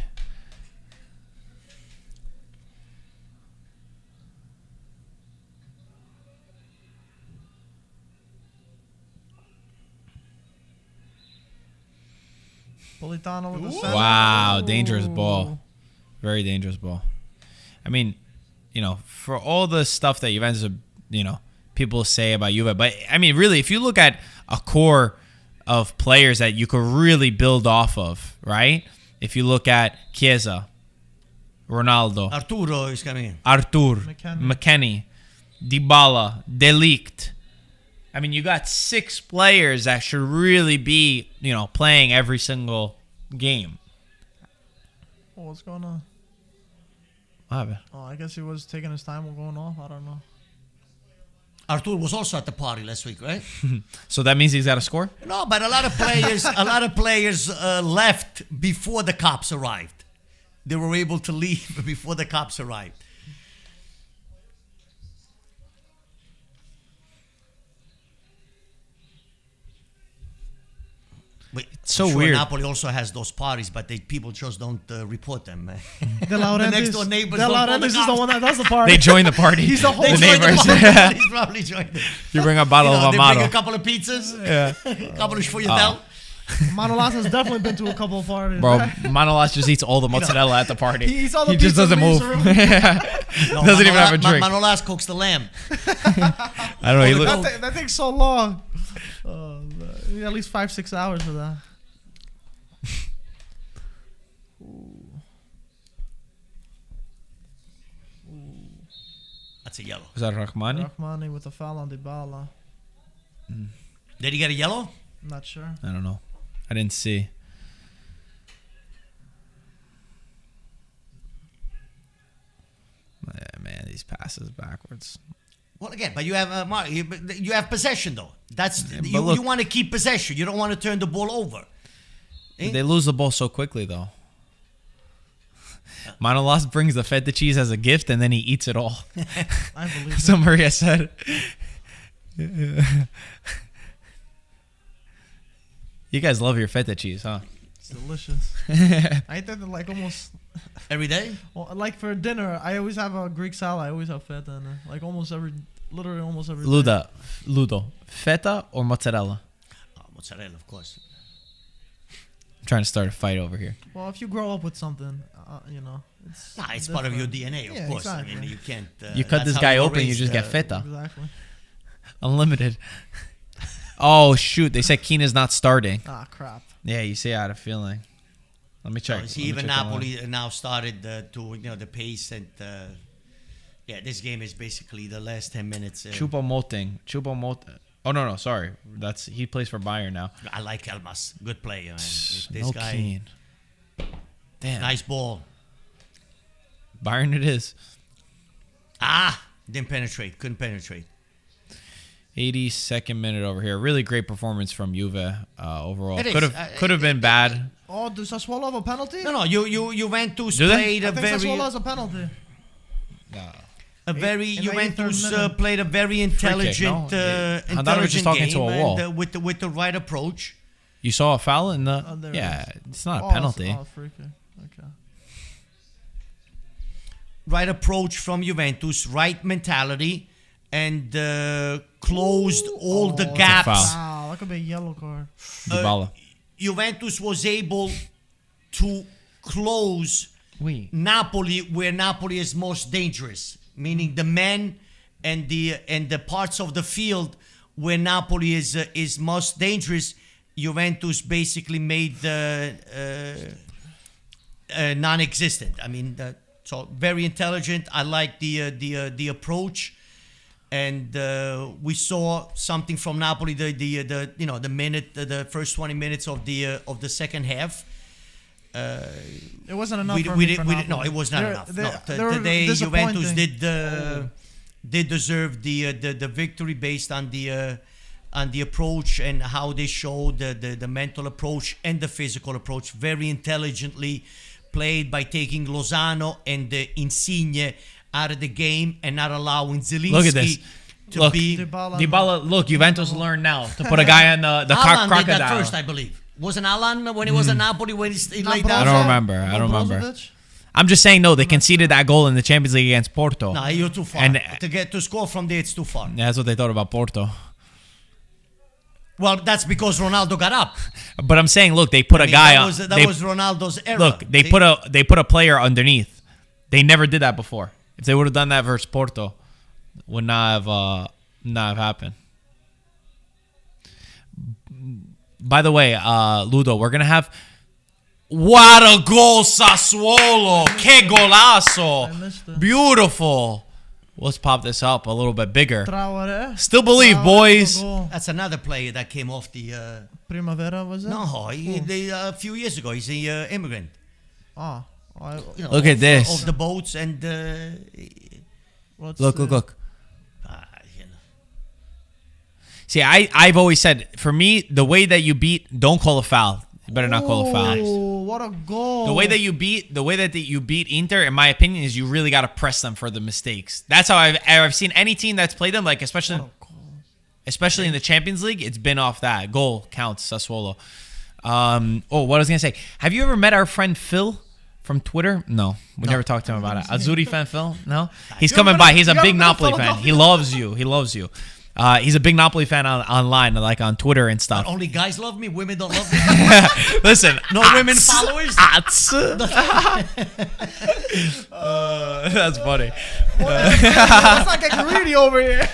Politano with the center. Wow, dangerous Ooh. ball. Very dangerous ball. I mean, for all the stuff that Juventus, people say about Juve, but I mean, really, if you look at a core of players that you could really build off of, right? If you look at Chiesa, Ronaldo, Arturo is coming in. Artur, McKennie. McKennie, Dybala, Delict. I mean, you got 6 players that should really be, playing every single game. Oh, what's going on? What happened? Oh, I guess he was taking his time going off. I don't know. Arturo was also at the party last week, right? So that means he's got to score? No, but a lot of players left before the cops arrived. They were able to leave before the cops arrived. But so I'm sure weird. Napoli also has those parties, but people just don't report them. De Laurentiis, next door neighbors De don't call the Laurentiis is the cops. one that does the party. They join the party. He's the whole the join the neighbors. party. He's probably joined it. You bring a bottle of They bring Amaro. a couple of pizzas, Yeah. a couple of shfuyadel. Manolas has definitely been to a couple of parties. Bro, Manolas just eats all the mozzarella at the party. He eats all the He just pizza doesn't in move. the pizza No, Doesn't even have a drink. Manolas cooks the lamb. I don't know. He Oh, look, that takes so long. You need at least 5-6 hours for that. That's a yellow. was that Rahmani? Rahmani with a foul on Dybala. Did he get a yellow? I'm not sure. I don't know. I didn't see. Man, these passes backwards. Well, again, but you have you have possession though. That's but you look- want to keep possession. You don't want to turn the ball over. They lose the ball so quickly, though. Manolas brings the feta cheese as a gift, and then he eats it all. I believe it. So Maria said, You guys love your feta cheese, huh? It's delicious. I eat that like almost Every day? well, like for dinner. I always have a Greek salad. I always have feta in there. Like literally almost every day. Ludo, feta or mozzarella? Oh, mozzarella, of course. I'm trying to start a fight over here. Well, if you grow up with something, it's It's part of your different. DNA, of Yeah, course. exactly. I mean, you can't. You cut that's this how guy you're open, you raised, just get feta. Exactly. Unlimited. Oh, shoot. They said Keena's not starting. Ah, crap. Yeah, you see, I had a feeling. Let me check. See, Let me even check the line. Napoli now started to the pace and yeah, this game is basically the last 10 minutes. Choupo-Moting. Oh, no, sorry. He plays for Bayern now. I like Elmas, good player, man. This No guy, Keane. Damn. nice ball. Bayern it is. Didn't penetrate, couldn't penetrate. 82nd minute over here. Really great performance from Juve overall. It is. Could have been bad. Oh, does Sassuolo have a penalty? No, Juventus Do they? played I a think very, Sassuolo has a penalty. a very in the Juventus 83rd minute. played a very intelligent, no? Handanovic intelligent is talking game to a wall. and, with the right approach. You saw a foul in the... There yeah, it is. it's not a Oh, penalty. free kick. Okay. Right approach from Juventus, right mentality, and closed all the Oh, gaps. foul. Wow, that could be a yellow card. Dybala. Juventus was able to close Napoli where Napoli is most dangerous, meaning the men and the parts of the field where Napoli is most dangerous. Juventus basically made non-existent. I mean, so very intelligent. I like the approach, and we saw something from Napoli. The first 20 minutes of the second half. It wasn't enough. No, it was not enough. Today Juventus did deserve the victory based on the approach and how they showed the mental approach and the physical approach very intelligently played by taking Lozano and Insigne out of the game and not allowing Zielinski Look at this. to be. Dybala, look, Juventus learned now to put a guy on the Alan crocodile. did that first, I believe. Wasn't Alan when he was at Napoli when he laid down? I don't remember. I don't remember. Brozovic? I'm just saying, no, they conceded that goal in the Champions League against Porto. No, you're too far. And- to score from there, it's too far. Yeah, that's what they thought about Porto. Well, that's because Ronaldo got up. But I'm saying, look, they put a guy that on. was, that they- was Ronaldo's era. Look, they put a player underneath. They never did that before. If they would have done that versus Porto, would not have happened. By the way, Ludo, we're gonna have. What a goal, Sassuolo! Que I golazo! missed it. Beautiful. Let's pop this up a little bit bigger. Traoré. Still believe, Traoré boys. goal. That's another player that came off the. Primavera, was it? No, a few years ago, he's an immigrant. Oh. Look at this. Of the boats and. Let's Look. you know. See, I've always said, for me, the way that you beat, don't call a foul. You better not call a foul. Oh, what a goal. The way that you beat Inter, in my opinion, is you really got to press them for the mistakes. That's how I've seen any team that's played them, like especially in the Champions League, it's been off that. Goal counts, Sassuolo. What I was going to say. Have you ever met our friend Phil from Twitter? No. We never talked to him about it. Azuri fan Phil? No? He's coming by. He's a big Napoli fan. He loves you. He's a big Napoli fan online, like on Twitter and stuff. Only guys love me, women don't love me. Listen, No women followers? That's funny. Let's not get greedy over here.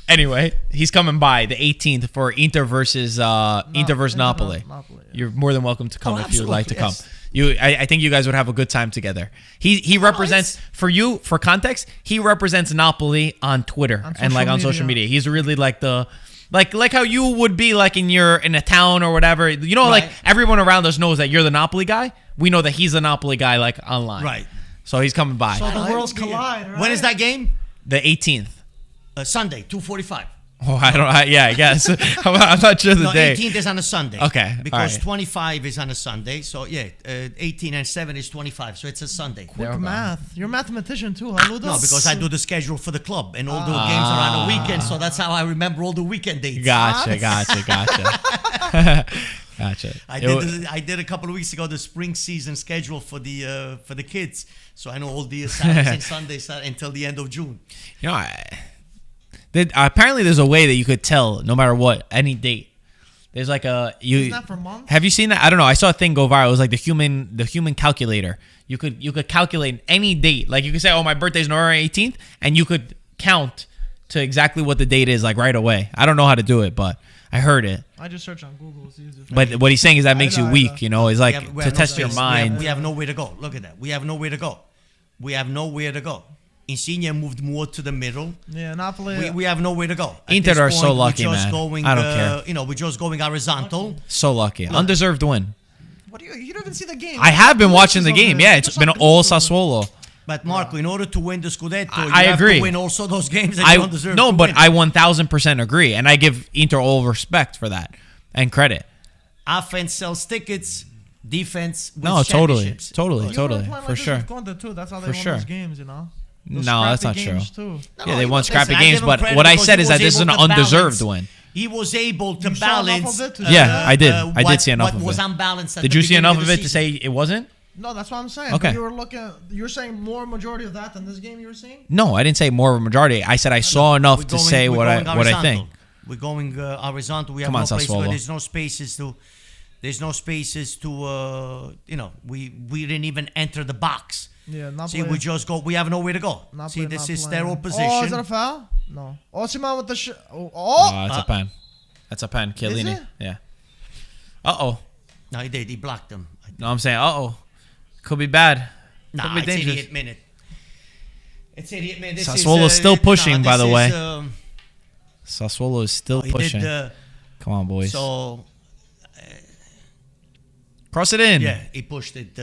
Anyway, he's coming by the 18th for Inter versus Napoli. Yeah. You're more than welcome to come if you would like to come. yes. I think you guys would have a good time together. He represents for context. He represents Napoli on Twitter and like on social media. He's really like the like how you would be like in a town or whatever. You know, like everyone around us knows that you're the Napoli guy. We know that he's the Napoli guy like online. Right. So he's coming by So the worlds collide, right? When is that game? the 18th. Sunday, 2:45. Oh, I guess. I'm not sure the No, day. 18th is on a Sunday. Okay, Because alright. 25 is on a Sunday. So, 18 and 7 is 25. So, it's a Sunday. There we Quick go. math. You're a mathematician too, huh, Ludo? No, because I do the schedule for the club. And all the games are on the weekend. So, that's how I remember all the weekend dates. Gotcha. Gotcha. I did a couple of weeks ago the spring season schedule for the kids. So, I know all the Saturdays and Sundays until the end of June. You know, apparently there's a way that you could tell no matter what, any date. There's like Isn't that for months? have you seen that? I don't know. I saw a thing go viral. It was like the human calculator. You could calculate any date. Like you could say, oh, my birthday's November 18th, and you could count to exactly what the date is like right away. I don't know how to do it, but I heard it. I just search on Google. It's easier. But what he's saying is that makes you know. weak. You know, it's like We to have no test your space. mind. We have nowhere to go. Look at that. We have nowhere to go. Insigne moved more to the middle. Yeah, Napoli. We have nowhere to go. At Inter this are so point, lucky, we're just man. Going, I don't care. We're just going horizontal. So lucky. Undeserved win. What do you don't even see the game? I have been watching the game. Yeah, it's Just been on all Google. Sassuolo. But Marco, in order to win the Scudetto, I you have agree. to win also those games that you don't deserve No, to but win. I 1000% agree, and I give Inter all respect for that and credit. Offense sells tickets, defense wins No, totally, championships. totally, You totally, were playing for like this sure. with Conte too. That's how they For won sure. those games, you know. No, Those that's not scrappy true. games, too. Yeah, they won scrappy Listen, I games, give him but credit what I because said he is that was this is an able to undeserved balance. win. He was able to You saw enough balance. of it to Yeah, I did. I did what- see enough what of was it. unbalanced. At Did the you see beginning enough of of the it to season. say it wasn't? No, that's what I'm saying. Okay. But you're saying more majority of that than this game you were seeing? No, I didn't say more of a majority. I said I saw enough We're to going- say we're what going I think. We're going horizontal. We have Come on, no place Sassuolo. where there's no spaces to. There's no spaces to. We didn't even enter the box. Yeah, not See, we just go. We have nowhere to go. See, this is sterile position. Oh, is that a foul? No. Osimhen with the Oh, It's a pen. That's a pen. Chiellini. it? Yeah. Uh-oh. No, he did. He blocked him. No, I'm saying uh-oh. Could be bad. Could Nah, be it's dangerous. 88 minute. It's 88 minute. This Sassuolo's still pushing, by the way. way. Sassuolo is still He pushing. did, Come on, boys. so Cross it in. yeah, he pushed it.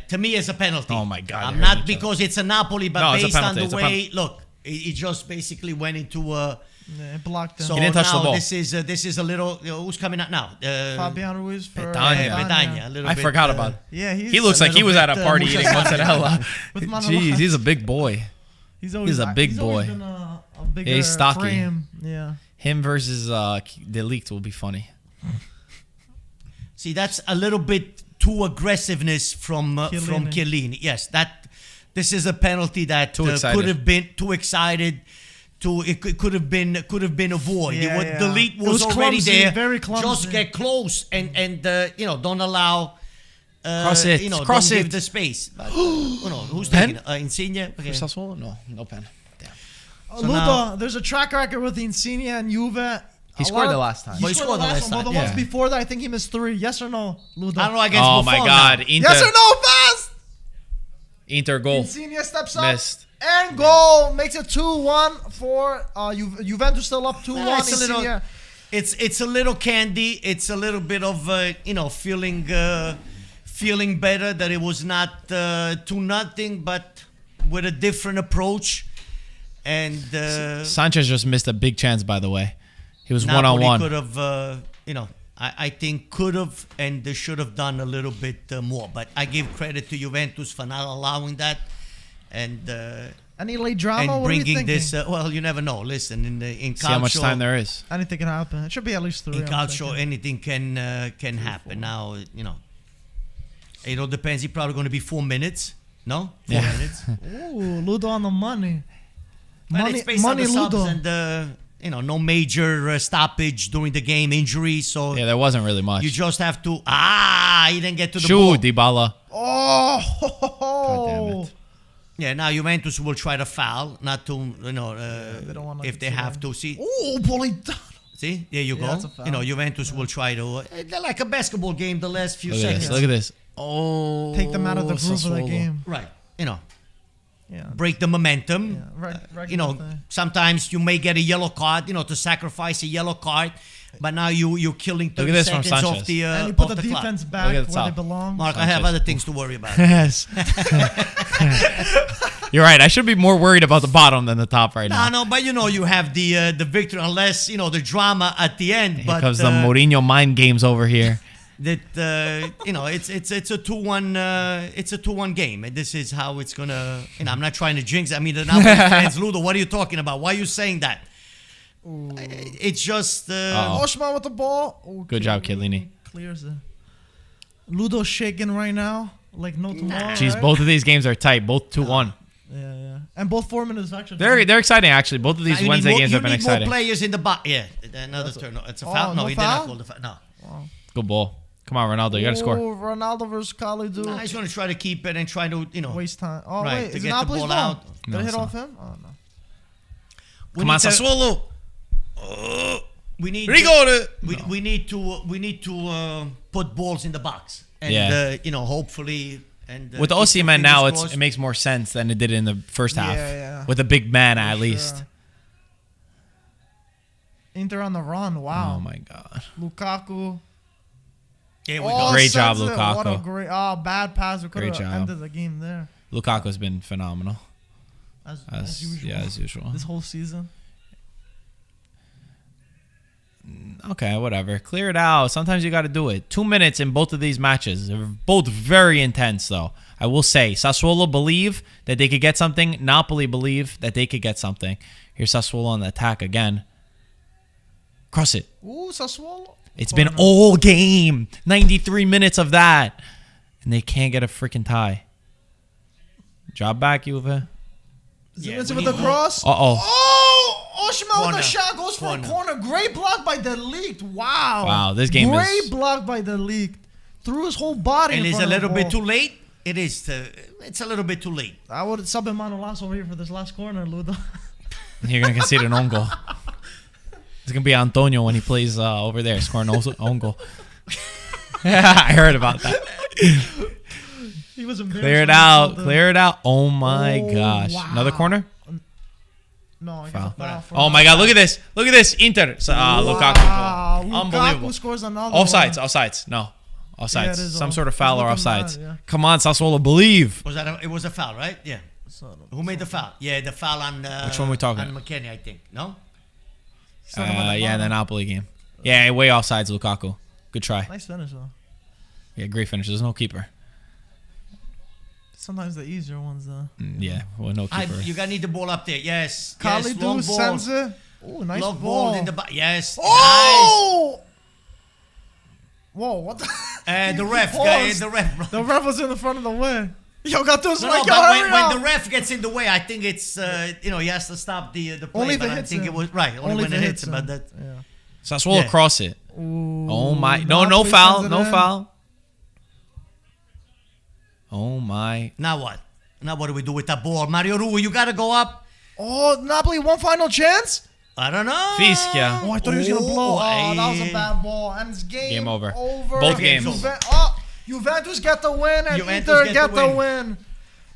To me, it's a penalty. Oh, my God, I'm they hurt not each other. because it's a Napoli, but No, it's a based on penalty, the it's a way. Look, he just basically went into. Yeah, it blocked him. So He didn't touch the now ball. this is a little. Who's coming out now? Fabian Ruiz for Betania. Betania, a little I bit, forgot about it. Yeah, He looks a like he little was at a bit, party mucho eating mozzarella. With Manolo. Jeez, he's a big boy. He's he's a big he's always boy. been a bigger Yeah, he's stocky. frame. Yeah. Him versus Delict will be funny. See, that's a little bit too aggressiveness from Chiellini. Yes, this is a penalty that Too excited. could have been too excited. It could have been avoided. Yeah, yeah. Delete It was was already clumsy, there. very clumsy. Just get close and don't allow. Cross it, cross don't it. give the space. But, who's Pen? taking it? Insigne. Okay. For Sassuolo? No pen. Damn. So Ludo, now- there's a track record with Insigne and Juve. He scored the last time. He scored the last one. But the Yeah. ones before that, I think he missed 3. Yes or no, Ludo? I don't know against Oh Buffon my now. God. Inter, Yes or no, fast! Inter goal. Insigne steps up. Missed. And goal makes it 2-1 for Juventus still up 2-1. It's a little- Insigne. It's a little candy. It's a little bit of feeling better that it was not 2-0, but with a different approach. And Sanchez just missed a big chance, by the way. He was Napoli one-on-one. could have, I think could have and they should have done a little bit more. But I give credit to Juventus for not allowing that and Any late drama? What are you bringing thinking? this. Well, you never know. Listen, in calcio, See how much time there is. Anything can happen. It should be at least 3. in I'm calcio, thinking. anything can happen. Now, it all depends. It's probably going to be 4 minutes. No, 4 Yeah. minutes. Ooh, Ludo on the money. But it's based Money on the subs Ludo. and no major stoppage during the game, injury. So Yeah, there wasn't really much. you just have to. He didn't get to the Shoot, ball. Dybala. Oh, God damn it. Yeah, now Juventus will try to foul, not to they don't wanna if they concede have to. See, Oh, Politano. see, there you Yeah, go. that's a foul. Juventus will try to. They're like a basketball game. The last few Look at seconds, this. Look at this. Oh. Take them out of the groove of the Sassuolo. game. right? break the momentum. Yeah, You know, sometimes you may get a yellow card, to sacrifice a yellow card, but now you're killing 30 this from seconds off Sanchez. the and you put off the clock. defense back Look where at the they top. belong. Mark, I have Sanchez. other things to worry about. Yes. You're right. I should be more worried about the bottom than the top right now. No, but you have the victory, unless the drama at the end. Here but comes the Mourinho mind games over here. that it's a 2-1 it's a 2-1 game, and this is how it's gonna. I'm not trying to jinx. I mean, the Napoli fans, Ludo, what are you talking about? Why are you saying that? It's just Oshman with the ball. Okay. Good job, Chiellini. Clears it. Ludo's shaking right now, like no tomorrow. Jeez, right? both of these games are tight. Both 2-1. Yeah. And both 4 minutes actually. They're exciting actually. Both of these you Wednesday need more, games you have been need more exciting. players in the box. Yeah, another turn. It's a foul. No, no he did not foul? call the foul. No. Good ball. Come on, Ronaldo. You got to score. Ronaldo versus Kalidou. Nah, he's going to try to keep it and try to, Waste time. Oh, Right, wait. to Is get it the Napoli's ball ball? out. Did No, it hit it's off him? Oh, no. Come on, need to- Sassuolo. We need Rigore. we need to put balls in the box, and Yeah. hopefully. And With the keep the Osimhen now, fingers crossed. it makes more sense than it did in the first half. Yeah. With a big man at For least. sure. Inter on the run. Wow. Oh my God. Lukaku. Here we Oh, go. Great job, sends it. What a Lukaku. great. Bad pass. We could Great have job. ended the game there. Lukaku's been phenomenal. As usual. Yeah, as usual. This whole season. Okay, whatever. Clear it out. Sometimes you got to do it. 2 minutes in both of these matches. They're both very intense, though. I will say, Sassuolo believe that they could get something. Napoli believe that they could get something. Here's Sassuolo on the attack again. Cross it. Ooh, Sassuolo. It's been all game. 93 minutes of that. And they can't get a freaking tie. Job back, Juve. Yeah, Zimitz we with need the more. cross. Uh-oh. Oshman with Corner. the shot goes for a Corner. corner. Great block by the leaked. Wow. Wow, this game Great is- block by the leaked. Threw his whole body. And in it's a front of the little bit ball. too late. It is. It's a little bit too late. I would sub him Manolas over here for this last corner, Ludo. You're going to concede an own goal. It's going to be Antonio when he plays over there, scoring an own goal. I heard about that. He was embarrassed. Clear it when he out. saw the- Clear it out. Oh, my Oh, gosh. wow. Another corner? No, I Foul. got a foul for Oh, my God. Look at this. Look at this. Inter. Lukaku. Wow. Unbelievable. Lukaku scores another Offsides. one. Offsides. No. Offsides. Yeah, it is Some off. sort of foul or He's looking offsides. bad, yeah. Come on, Sassuolo. Believe. It was a foul, right? Yeah. Who made the foul? Yeah, the foul on. Which one we talking On about? McKennie, I think. No. Yeah, the Napoli game. Yeah, way offsides, Lukaku. Good try. Nice finish, though. Yeah, great finish. There's no keeper. Sometimes the easier ones, though. Yeah, well, no keeper. You gotta need the ball up there. Yes. Yes. Kalidou Long ball. sends it. Oh, nice Long ball. ball in the back. Yes. Oh! Whoa, what the? Nice. The ref. Paused. The ref. The ref was in the front of the win. Yo, Gattuso No, like, no, yo, but hurry when up. the ref gets in the way, I think it's he has to stop the play. Only if but it I hits think him. it was right. Only when if it hits him. But him. that. Yeah. Sassuolo Yeah. cross it. Ooh, Oh my! No Napoli foul! sends it No in. foul! Oh my! Now what? Now what do we do with that ball? Mario Rui, you gotta go up. Oh, Napoli, one final chance? I don't know. Fischia. Oh, I thought he was going to blow. Oh, that was a eh. bad ball. And it's game over. over. Both games. Juventus get the win and Juventus Inter get get the the win.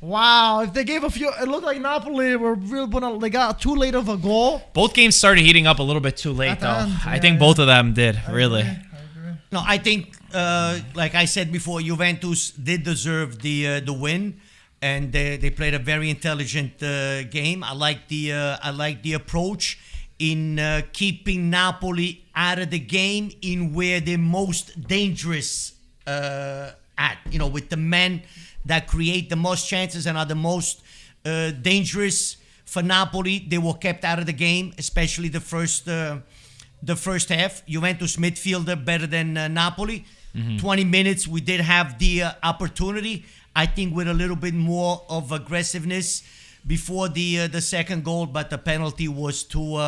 Wow, if they gave a few, it looked like Napoli were really putting, they got too late of a goal. Both games started heating up a little bit too late, At the though. end, I yeah, think yeah. both of them did. Really. I agree. No, I think, like I said before, Juventus did deserve the win, and they played a very intelligent game. I like the approach in keeping Napoli out of the game in where they're most dangerous at. You know, with the men that create the most chances and are the most dangerous for Napoli, they were kept out of the game, especially the first half. Juventus midfielder better than Napoli. 20 minutes, we did have the opportunity. I think with a little bit more of aggressiveness before the second goal, but the penalty was too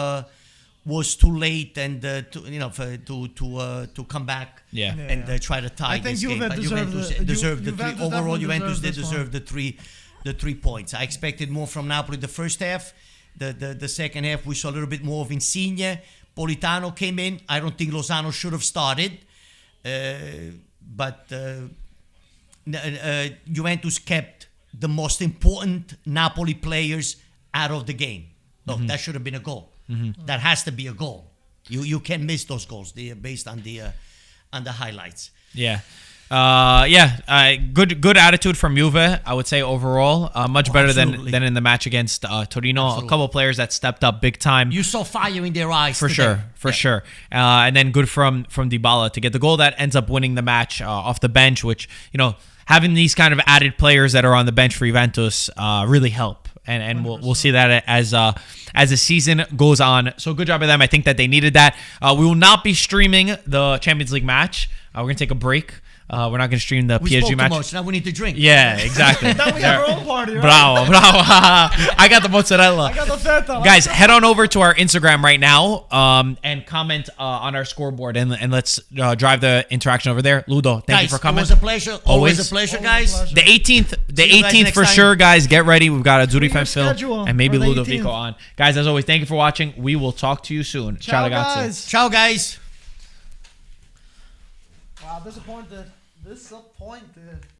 late, and to come back Yeah. and try to tie I think this game. Juve But deserved Juventus the- deserved the Juventus three. Overall, definitely Juventus did deserved this deserve the 3 points. I expected more from Napoli the first half. The second half, we saw a little bit more of Insigne. Politano came in. I don't think Lozano should have started. But Juventus kept the most important Napoli players out of the game. Look, that should have been a goal. That has to be a goal. You can't miss those goals. They are based on the highlights. Yeah. Good attitude from Juve, I would say overall. Much better than in the match against Torino. Absolutely. A couple of players that stepped up big time. You saw fire in their eyes. For sure. And then good from Dybala to get the goal that ends up winning the match off the bench, which, having these kind of added players that are on the bench for Juventus really help. And we'll see that as the season goes on. So good job by them. I think that they needed that. We will not be streaming the Champions League match. We're going to take a break. We're not going to stream the We PSG spoke match. too much. Now we need to drink. Yeah, exactly. Now we have our own party, right? Bravo. I got the mozzarella. I got the feta. Guys, head on over to our Instagram right now and comment on our scoreboard and let's drive the interaction over there. Ludo, thank you for coming. It was a pleasure. Always a pleasure, guys. Always a The 18th, See you guys next for time. sure, guys. Get ready. We've got a Zuri Bring your Fan Phil schedule and maybe for the Ludovico 18th. on. Guys, as always, thank you for watching. We will talk to you soon. Ciao, ragazzi. guys. Ciao, guys. Wow, disappointed.